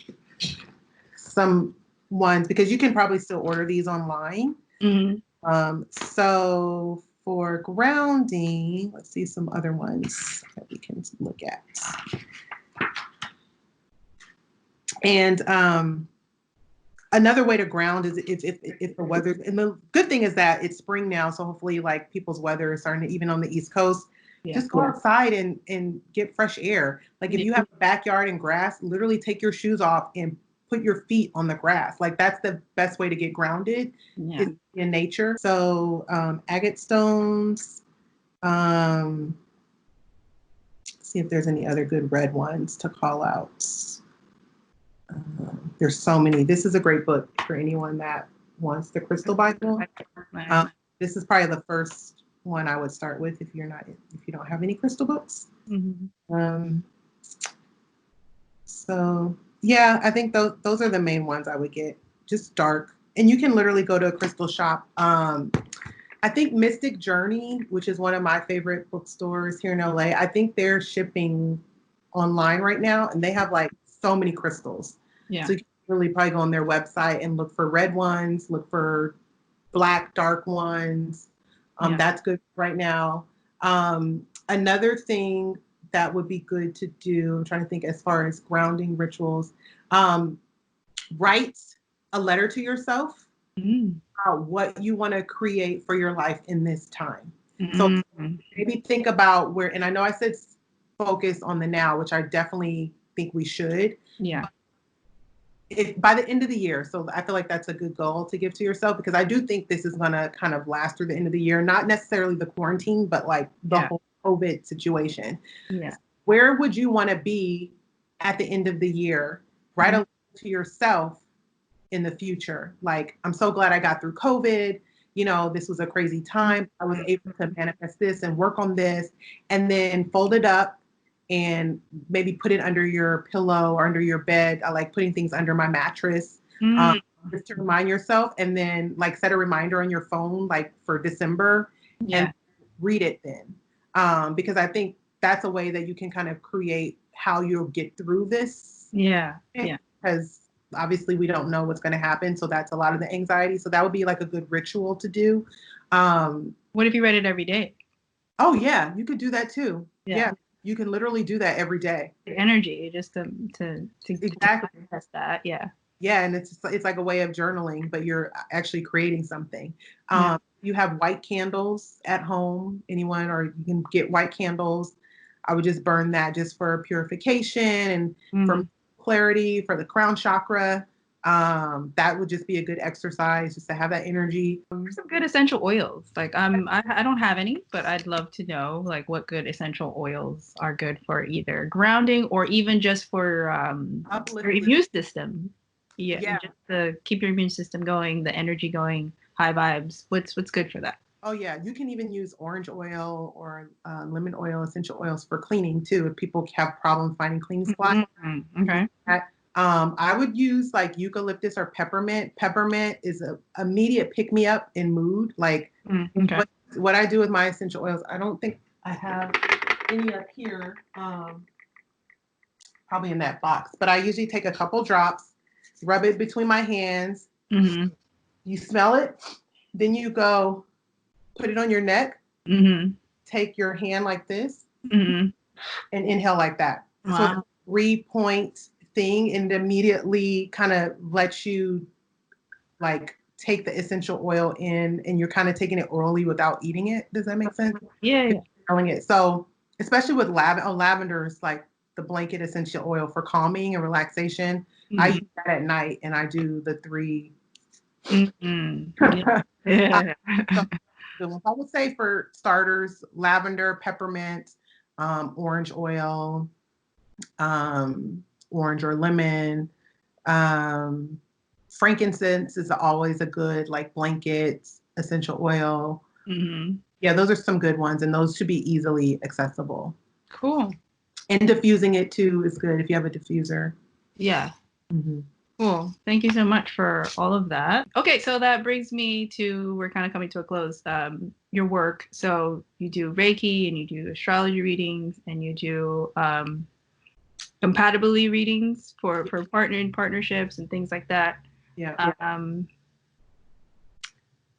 some ones because you can probably still order these online. mm-hmm. So for grounding, let's see some other ones that we can look at. And another way to ground is if the weather, and the good thing is that it's spring now, so hopefully like people's weather is starting to, even on the East Coast, Yeah. just go outside and get fresh air. Like if Yeah. you have a backyard and grass, literally take your shoes off and put your feet on the grass. Like that's the best way to get grounded Yeah. is in nature. So agate stones. Um, see if there's any other good red ones to call out. There's so many. This is a great book for anyone that wants the Crystal Bible. Nice. This is probably the first one I would start with if you don't have any crystal books. Mm-hmm. Um, so yeah, I think those are the main ones I would get. Just dark, and you can literally go to a crystal shop. I think Mystic Journey, which is one of my favorite bookstores here in LA, I think they're shipping online right now, and they have like so many crystals. Yeah. So you can really probably go on their website and look for red ones, look for black dark ones. Yeah. That's good right now. Another thing that would be good to do, I'm trying to think as far as grounding rituals, write a letter to yourself Mm. about what you want to create for your life in this time. So Mm-hmm. maybe think about where, and I know I said focus on the now, which I definitely think we should. Yeah. If by the end of the year, so I feel like that's a good goal to give to yourself because I do think this is going to kind of last through the end of the year, not necessarily the quarantine, but like the Yeah. whole COVID situation. Yeah. Where would you want to be at the end of the year? Write a letter to yourself in the future. Like, I'm so glad I got through COVID. You know, this was a crazy time. I was able to manifest this and work on this, and then fold it up and maybe put it under your pillow or under your bed. I like putting things under my mattress, Mm. just to remind yourself, and then like set a reminder on your phone, like for December, and Yeah. read it then. Because I think that's a way that you can kind of create how you'll get through this. Yeah. Yeah. Because obviously we don't know what's going to happen. So that's a lot of the anxiety. So that would be like a good ritual to do. What if you read it every day? Oh yeah, you could do that too. Yeah. Yeah, you can literally do that every day. The energy just to Exactly. test that. Yeah. Yeah, and it's like a way of journaling, but you're actually creating something. Yeah. You have white candles at home, anyone, or you can get white candles. I would just burn that just for purification and for Mm. clarity for the crown chakra. That would just be a good exercise just to have that energy. Some good essential oils. Like I don't have any, but I'd love to know like what good essential oils are good for either grounding or even just for your Uplifting. immune system. Yeah, Yeah. just to keep your immune system going, the energy going, high vibes. What's good for that? Oh yeah, you can even use orange oil or lemon oil, essential oils for cleaning too. If people have problems finding cleaning supplies, Mm-hmm. Okay. I would use like eucalyptus or peppermint. Peppermint is a immediate pick me up in mood. Like Okay. what I do with my essential oils, I don't think I have any up here. Probably in that box, but I usually take a couple drops, rub it between my hands. Mm-hmm. You smell it, then you go put it on your neck. Mm-hmm. Take your hand like this Mm-hmm. and inhale like that. So it's a Wow. 3-point thing and immediately kind of lets you like take the essential oil in and you're kind of taking it orally without eating it. Does that make sense? Yeah, yeah. Smelling it. So especially with lavender is like the blanket essential oil for calming and relaxation. I use that at night and I do the 3. Mm-hmm. Yeah. So I would say for starters, lavender, peppermint, orange oil, orange or lemon. Frankincense is always a good like blanket essential oil. Mm-hmm. Yeah, those are some good ones, and those should be easily accessible. Cool. And diffusing it too is good if you have a diffuser. Yeah. Mm-hmm. Cool. Thank you so much for all of that. Okay, so that brings me to, we're kind of coming to a close. Your work. So you do Reiki and you do astrology readings and you do compatibility readings for partnerships and things like that. Yeah.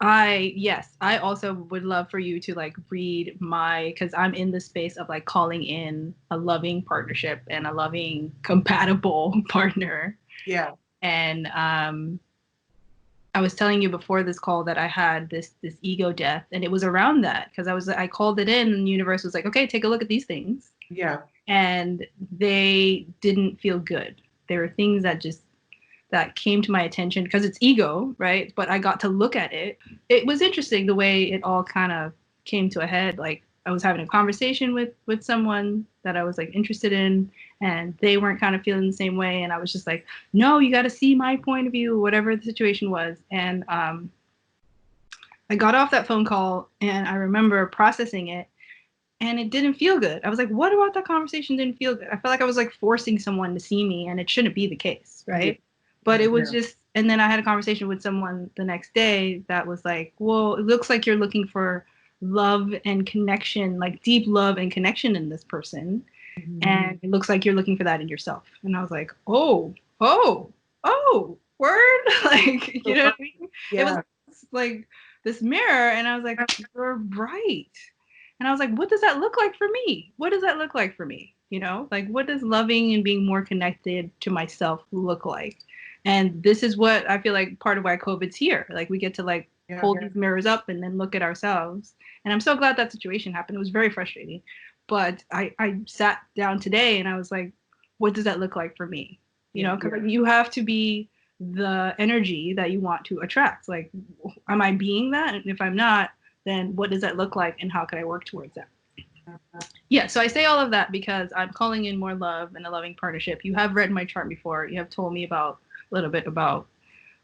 I also would love for you to like read because I'm in the space of like calling in a loving partnership and a loving compatible partner. Yeah. And I was telling you before this call that I had this ego death, and it was around that because I called it in, and the universe was like, okay, take a look at these things. Yeah. And they didn't feel good. There were things that came to my attention because it's ego, right? But I got to look at it. It was interesting the way it all kind of came to a head. Like I was having a conversation with someone that I was like interested in, and they weren't kind of feeling the same way. And I was just like, no, you got to see my point of view, whatever the situation was. And I got off that phone call, and I remember processing it, and it didn't feel good. I was like, what about that conversation didn't feel good? I felt like I was like forcing someone to see me, and it shouldn't be the case, right? Yeah. But it was just, and then I had a conversation with someone the next day that was like, well, it looks like you're looking for love and connection, like deep love and connection in this person. Mm-hmm. And it looks like you're looking for that in yourself. And I was like, oh, word. Like, you know what I mean? Yeah. It was like this mirror. And I was like, you're right. And I was like, what does that look like for me? What does that look like for me? You know, like what does loving and being more connected to myself look like? And this is what I feel like part of why COVID's here. Like we get to like hold these mirrors up and then look at ourselves. And I'm so glad that situation happened. It was very frustrating. But I sat down today and I was like, what does that look like for me? You know, because you have to be the energy that you want to attract. Like, am I being that? And if I'm not, then what does that look like and how can I work towards that? Yeah, so I say all of that because I'm calling in more love and a loving partnership. You have read my chart before. You have told me a little bit about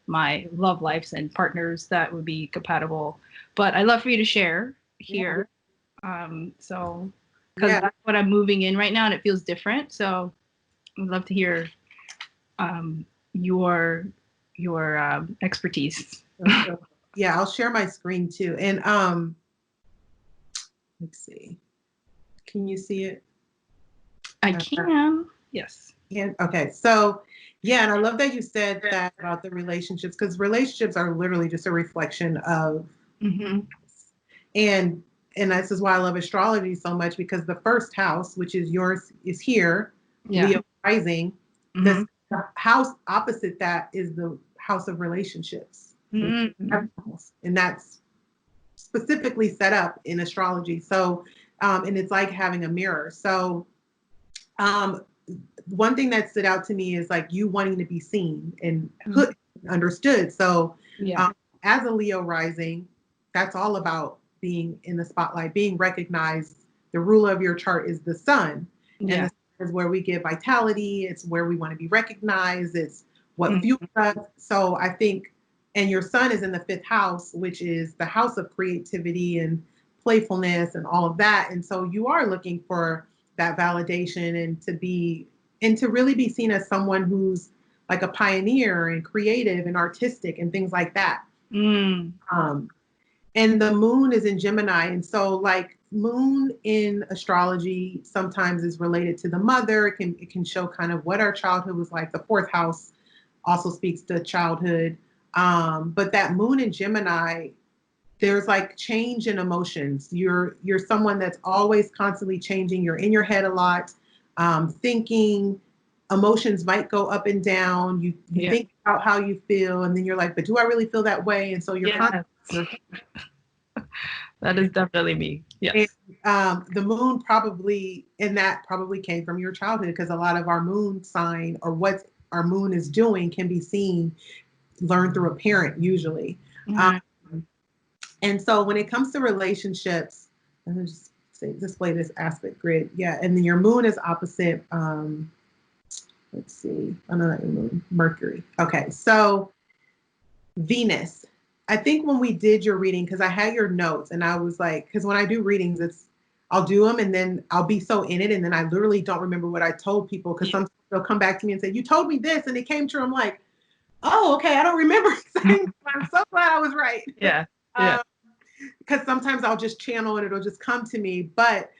my love lives and partners that would be compatible. But I'd love for you to share here. So, because that's what I'm moving in right now and it feels different. So I'd love to hear your expertise. Yeah, I'll share my screen too. And let's see. Can you see it? I can. Yes. Yeah. Okay. So, yeah, and I love that you said that about the relationships because relationships are literally just a reflection of. Mm-hmm. And this is why I love astrology so much because the first house, which is yours, is here, Leo rising. Mm-hmm. The house opposite that is the house of relationships. Mm-hmm. And that's specifically set up in astrology. So, and it's like having a mirror. So, one thing that stood out to me is like you wanting to be seen and understood. So, as a Leo rising, that's all about being in the spotlight, being recognized. The ruler of your chart is the sun. And the sun is where we get vitality. It's where we want to be recognized. It's what fuels us. So I think, and your sun is in the 5th house, which is the house of creativity and playfulness and all of that. And so you are looking for that validation and to really be seen as someone who's like a pioneer and creative and artistic and things like that. Mm. And the moon is in Gemini. And so like moon in astrology sometimes is related to the mother. It can show kind of what our childhood was like. The fourth house also speaks to childhood. But that moon in Gemini, there's like change in emotions. You're someone that's always constantly changing. You're in your head a lot, thinking. Emotions might go up and down. You Yeah. think about how you feel, and then you're like, but do I really feel that way? And so you're Yeah. That is definitely me. and, Yes. the moon probably, and that probably came from your childhood because a lot of our moon sign or what our moon is doing can be seen, learned through a parent usually. Um, Mm. and so when it comes to relationships, let me just say, display this aspect grid. Yeah, and then your moon is opposite. Let's see, I know not your moon, Mercury. Okay, so Venus. I think when we did your reading, because I had your notes and I was like, because when I do readings, I'll do them and then I'll be so in it and then I literally don't remember what I told people because Yeah. sometimes they'll come back to me and say, you told me this and it came true. I'm like, oh, okay, I don't remember saying that. I'm so glad I was right. Yeah. Yeah. Because sometimes I'll just channel and it'll just come to me. But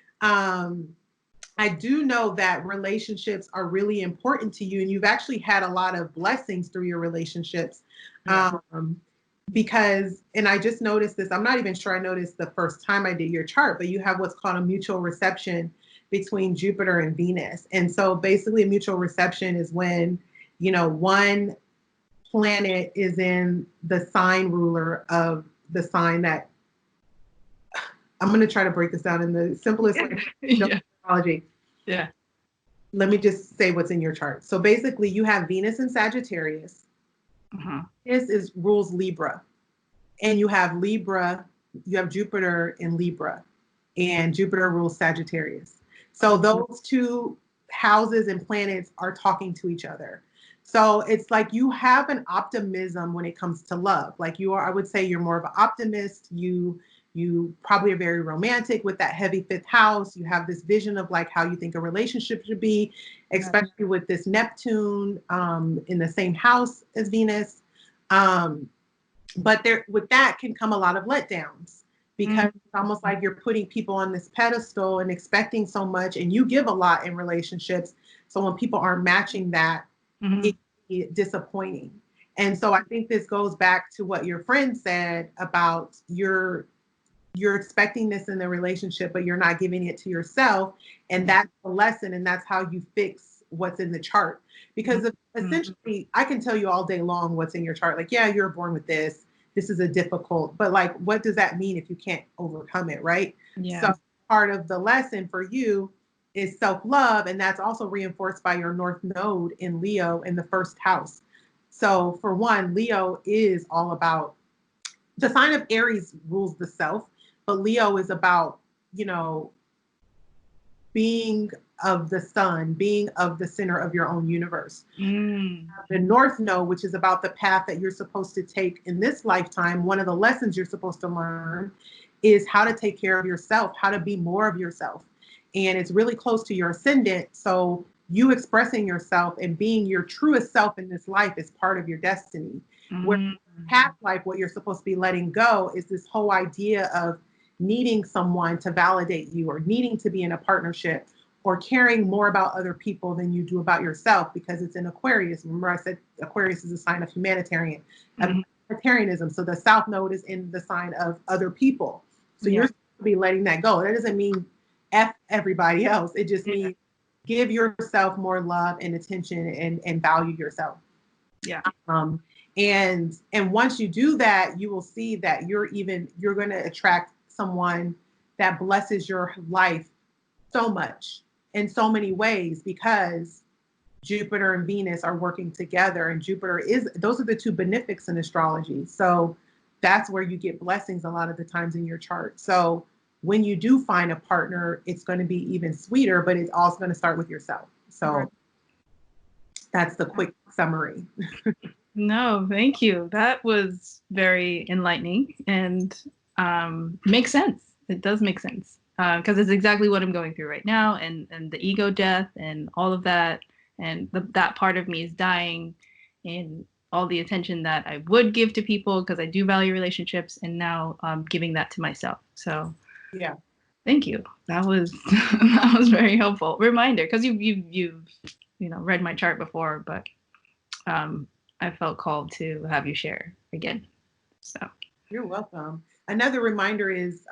I do know that relationships are really important to you, and you've actually had a lot of blessings through your relationships. Yeah. Because, and I just noticed this, I'm not even sure I noticed the first time I did your chart, but you have what's called a mutual reception between Jupiter and Venus. And so basically, a mutual reception is when, one planet is in the sign ruler of the sign that I'm going to try to break this down in the simplest way. Yeah. Astrology. Yeah. Let me just say what's in your chart. So basically, you have Venus in Sagittarius. Uh-huh. This is rules Libra, and you have Libra. You have Jupiter in Libra, and Jupiter rules Sagittarius. So those two houses and planets are talking to each other. So it's like you have an optimism when it comes to love. Like you are, I would say you're more of an optimist. You probably are very romantic with that heavy fifth house. You have this vision of like how you think a relationship should be, especially with this Neptune in the same house as Venus. But there, with that can come a lot of letdowns because it's almost like you're putting people on this pedestal and expecting so much, and you give a lot in relationships. So when people aren't matching that, Mhm. it's disappointing. And so I think this goes back to what your friend said about you're expecting this in the relationship, but you're not giving it to yourself. And that's the lesson. And that's how you fix what's in the chart. Because essentially, I can tell you all day long what's in your chart. Like, yeah, you're born with this. This is a difficult, but like, what does that mean if you can't overcome it? Right. Yeah. So part of the lesson for you is self-love. And that's also reinforced by your North Node in Leo in the first house. So for one, Leo is all about the sign of Aries rules the self, but Leo is about, you know, being of the sun, being of the center of your own universe. Mm. The North Node, which is about the path that you're supposed to take in this lifetime, one of the lessons you're supposed to learn is how to take care of yourself, how to be more of yourself. And it's really close to your ascendant. So you expressing yourself and being your truest self in this life is part of your destiny. Where past life, what you're supposed to be letting go is this whole idea of needing someone to validate you or needing to be in a partnership or caring more about other people than you do about yourself because it's in Aquarius. Remember I said Aquarius is a sign of humanitarianism. So the South Node is in the sign of other people. So you're supposed to be letting that go. That doesn't mean F everybody else. It just means give yourself more love and attention and value yourself. Yeah. And once you do that, you will see that you're going to attract someone that blesses your life so much in so many ways because Jupiter and Venus are working together, and those are the two benefics in astrology. So that's where you get blessings a lot of the times in your chart. So when you do find a partner, it's going to be even sweeter, but it's also going to start with yourself. So that's the quick summary. No, thank you. That was very enlightening and makes sense. It does make sense because it's exactly what I'm going through right now, and the ego death and all of that, and that part of me is dying, in all the attention that I would give to people because I do value relationships, and now giving that to myself. So Yeah. thank you. That was that was very helpful reminder because you've read my chart before, but I felt called to have you share again. So You're welcome. Another reminder is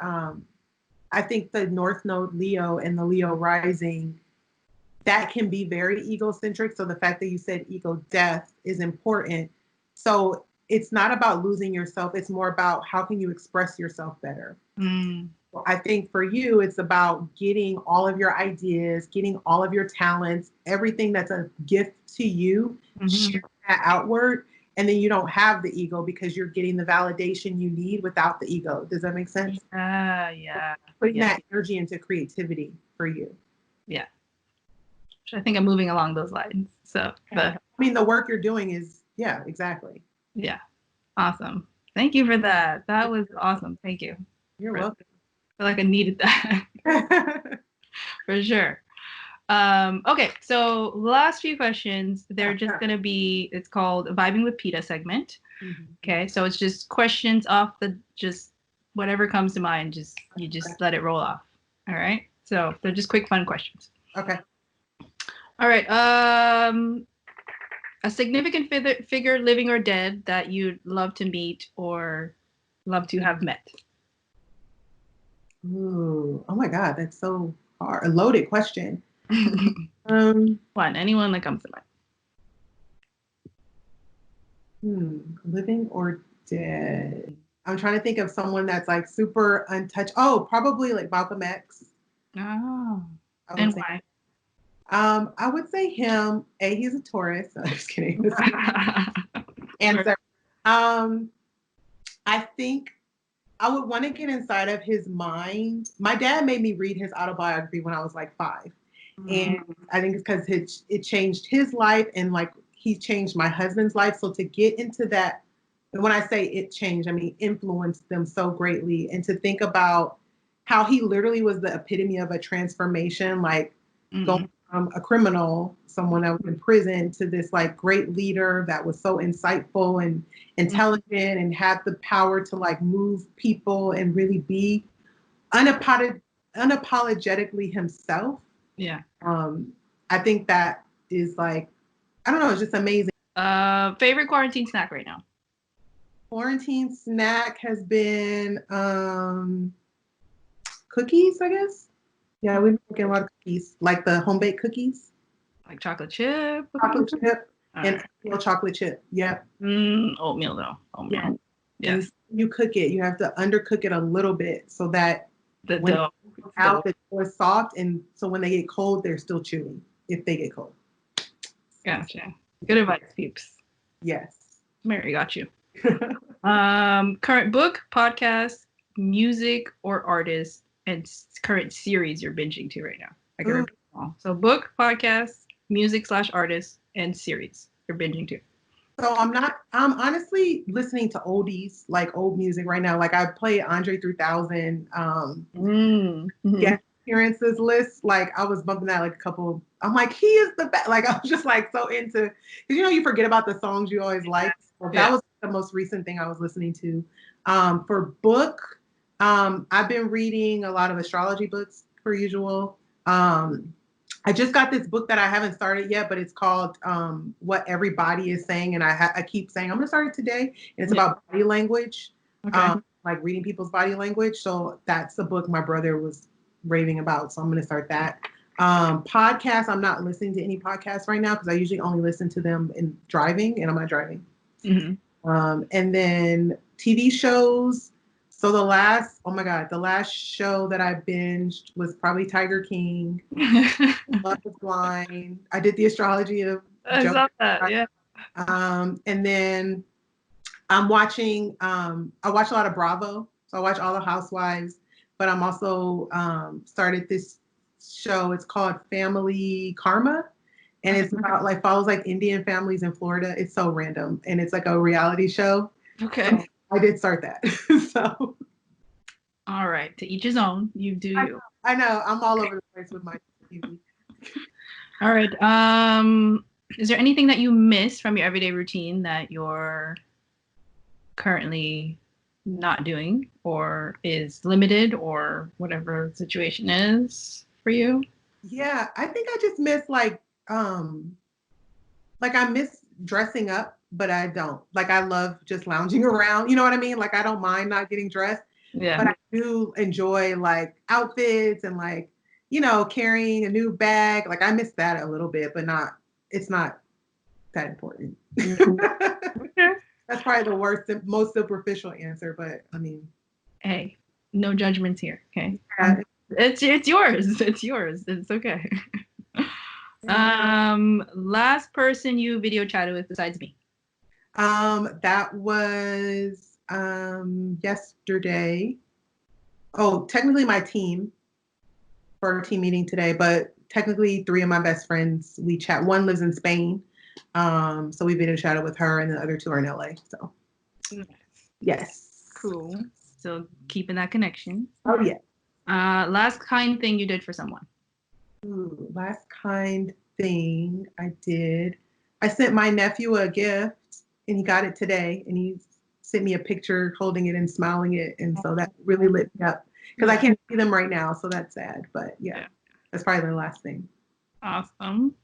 I think the North Node Leo and the Leo rising, that can be very egocentric. So the fact that you said ego death is important. So it's not about losing yourself. It's more about how can you express yourself better. I think for you, it's about getting all of your ideas, getting all of your talents, everything that's a gift to you, share that outward. And then you don't have the ego because you're getting the validation you need without the ego. Does that make sense? Yeah. Putting that energy into creativity for you. Yeah. I think I'm moving along those lines. So I mean, the work you're doing is, yeah, exactly. Yeah. Awesome. Thank you for that. That was awesome. Thank you. You're welcome. I feel like I needed that. For sure. Okay, so last few questions. They're just gonna be, it's called Vibing with PETA segment. Okay, so it's just questions off the, just whatever comes to mind, you just let it roll off. All right. So they're just quick, fun questions. Okay. All right. A significant figure, living or dead, that you'd love to meet or love to have met. Ooh, oh my God, that's so hard. A loaded question. One, anyone that comes to mind. Living or dead? I'm trying to think of someone that's like super untouched. Oh, probably like Malcolm X. Oh, and why? I would say him. He's a Taurus. No, I'm just kidding. Answer. I think I would want to get inside of his mind. My dad made me read his autobiography when I was like 5. And I think it's because it changed his life and like he changed my husband's life. So to get into that, and when I say it changed, I mean influenced them so greatly. And to think about how he literally was the epitome of a transformation, like going from a criminal, someone that was in prison, to this like great leader that was so insightful and intelligent and had the power to like move people and really be unapologetically himself. Yeah. I think that is like, I don't know, it's just amazing. Favorite quarantine snack right now? Quarantine snack has been cookies, I guess. Yeah, we've been making a lot of cookies, like the home baked cookies. Like chocolate chip? Chocolate chip and chocolate chip. Yep. Oatmeal though. Oatmeal. Yeah. And you cook it. You have to undercook it a little bit so that the dough is soft, and so when they get cold, they're still chewy if they get cold. Gotcha. Good advice, peeps. Yes. Mary got you. Current book, podcast, music, or artist, and current series you're binging to right now. So book, podcast, music/artist, and series you're binging to. So I'm honestly listening to oldies, like old music right now. Like I play Andre 3000 guest appearances list. Like I was bumping that like a couple. I'm like, he is the best. Like I was just like so into, because you forget about the songs you always like. So that was the most recent thing I was listening to. For book, I've been reading a lot of astrology books per usual. I just got this book that I haven't started yet, but it's called What Everybody is Saying. And I keep saying, I'm going to start it today. And it's about body language, like reading people's body language. So that's the book my brother was raving about. So I'm going to start that. Podcasts, I'm not listening to any podcasts right now because I usually only listen to them in driving, and I'm not driving. And then TV shows. So the last show that I binged was probably Tiger King. Love is Blind. I did the astrology of I saw that, yeah. And then I'm watching, I watch a lot of Bravo. So I watch all the Housewives, but I'm also started this show. It's called Family Karma. And it's about like follows like Indian families in Florida. It's so random. And it's like a reality show. Okay. So I did start that. So. All right. To each his own. You do you. I know. I'm all over the place with my TV. All right. Is there anything that you miss from your everyday routine that you're currently not doing or is limited or whatever the situation is for you? Yeah, I think I just miss like I miss dressing up, but I don't. Like I love just lounging around. You know what I mean? Like I don't mind not getting dressed, Yeah. but I do enjoy like outfits and like, carrying a new bag. Like I miss that a little bit, but it's not that important. Okay. That's probably the worst, most superficial answer, but I mean, Hey, no judgments here. Okay. yeah, It's yours. It's yours. It's okay. Last person you video chatted with besides me. that was yesterday. Oh, technically my team for our team meeting today, but technically three of my best friends we chat. One lives in Spain, so we video chatted with her, and the other two are in LA. So Nice. yes, Cool. So keeping that connection. oh yeah. Last kind thing you did for someone. Ooh, last kind thing I did, I sent my nephew a gift, and he got it today, and he sent me a picture holding it and smiling it, and so that really lit me up because I can't see them right now, so that's sad. But yeah, that's probably the last thing. Awesome.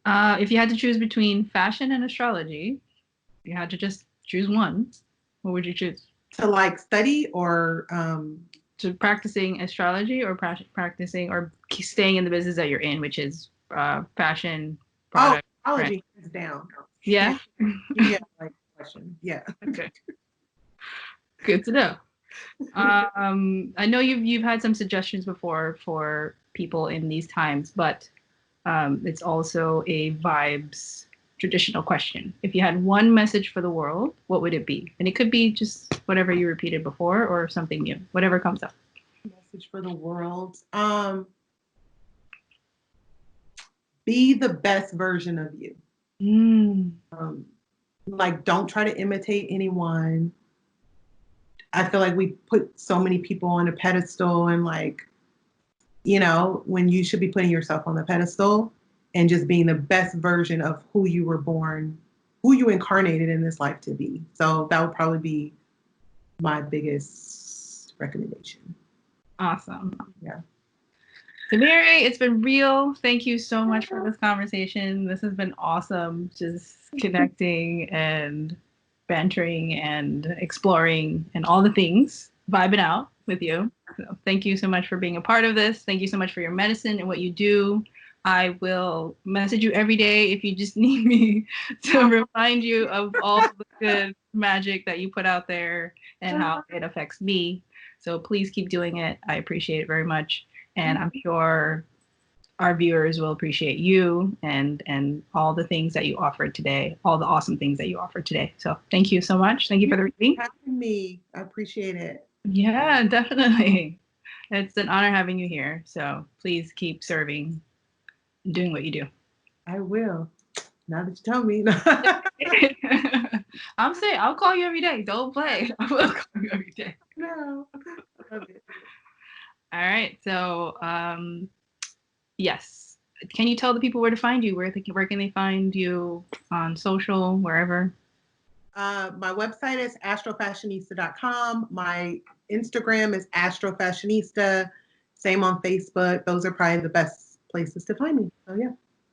If you had to choose between fashion and astrology, you had to just choose one, what would you choose? To like study or To practicing astrology or practicing or staying in the business that you're in, which is fashion oh, product. astrology is down. Yeah. Yeah, like question. Yeah. Okay. Good to know. I know you've had some suggestions before for people in these times, but it's also a vibes traditional question. If you had one message for the world, what would it be? And it could be just whatever you repeated before or something new, whatever comes up. Message for the world. Be the best version of you. Like don't try to imitate anyone. I feel like we put so many people on a pedestal and like, when you should be putting yourself on the pedestal and just being the best version of who you were born, who you incarnated in this life to be. So that would probably be my biggest recommendation. Awesome. Yeah. So Mary, it's been real. Thank you so much for this conversation. This has been awesome. Just connecting and bantering and exploring and all the things, vibing out with you. So thank you so much for being a part of this. Thank you so much for your medicine and what you do. I will message you every day if you just need me to remind you of all the good magic that you put out there and how it affects me. So please keep doing it. I appreciate it very much. And I'm sure our viewers will appreciate you and all the things that you offered today, all the awesome things that you offered today. So thank you so much. Thank you for the reading. Having me. I appreciate it. Yeah, definitely. It's an honor having you here. So please keep serving, doing what you do. I will. Now that you tell me. I'm saying I'll call you every day. Don't play. I will call you every day. No. Love it. All right. So yes. Can you tell the people where to find you? Where can they find you on social, wherever? My website is astrofashionista.com. My Instagram is astrofashionista. Same on Facebook. Those are probably the best places to find me. So yeah.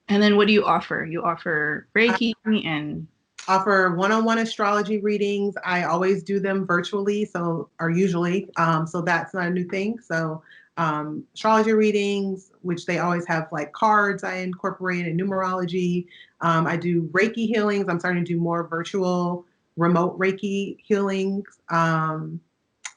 And then what do you offer? You offer Reiki and offer one-on-one astrology readings. I always do them virtually, or usually. So that's not a new thing. So astrology readings, which they always have like cards I incorporate and numerology. I do Reiki healings. I'm starting to do more virtual remote Reiki healings.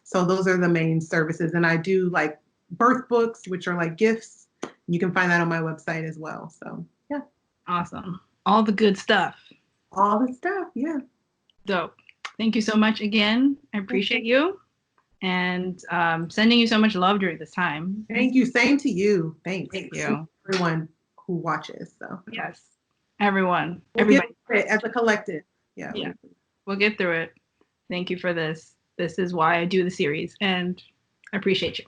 So those are the main services. And I do like birth books, which are like gifts. You can find that on my website as well. So yeah. Awesome. All the good stuff. All the stuff. Yeah. Dope. Thank you so much again. I appreciate you and sending you so much love during this time. Thank you. Same to you. Thanks. Thank you. Everyone who watches. So yes, everyone. Everybody as a collective. Yeah. We'll get through it. Thank you for this. This is why I do the series, and I appreciate you.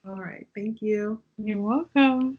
All right. Thank you. You're welcome.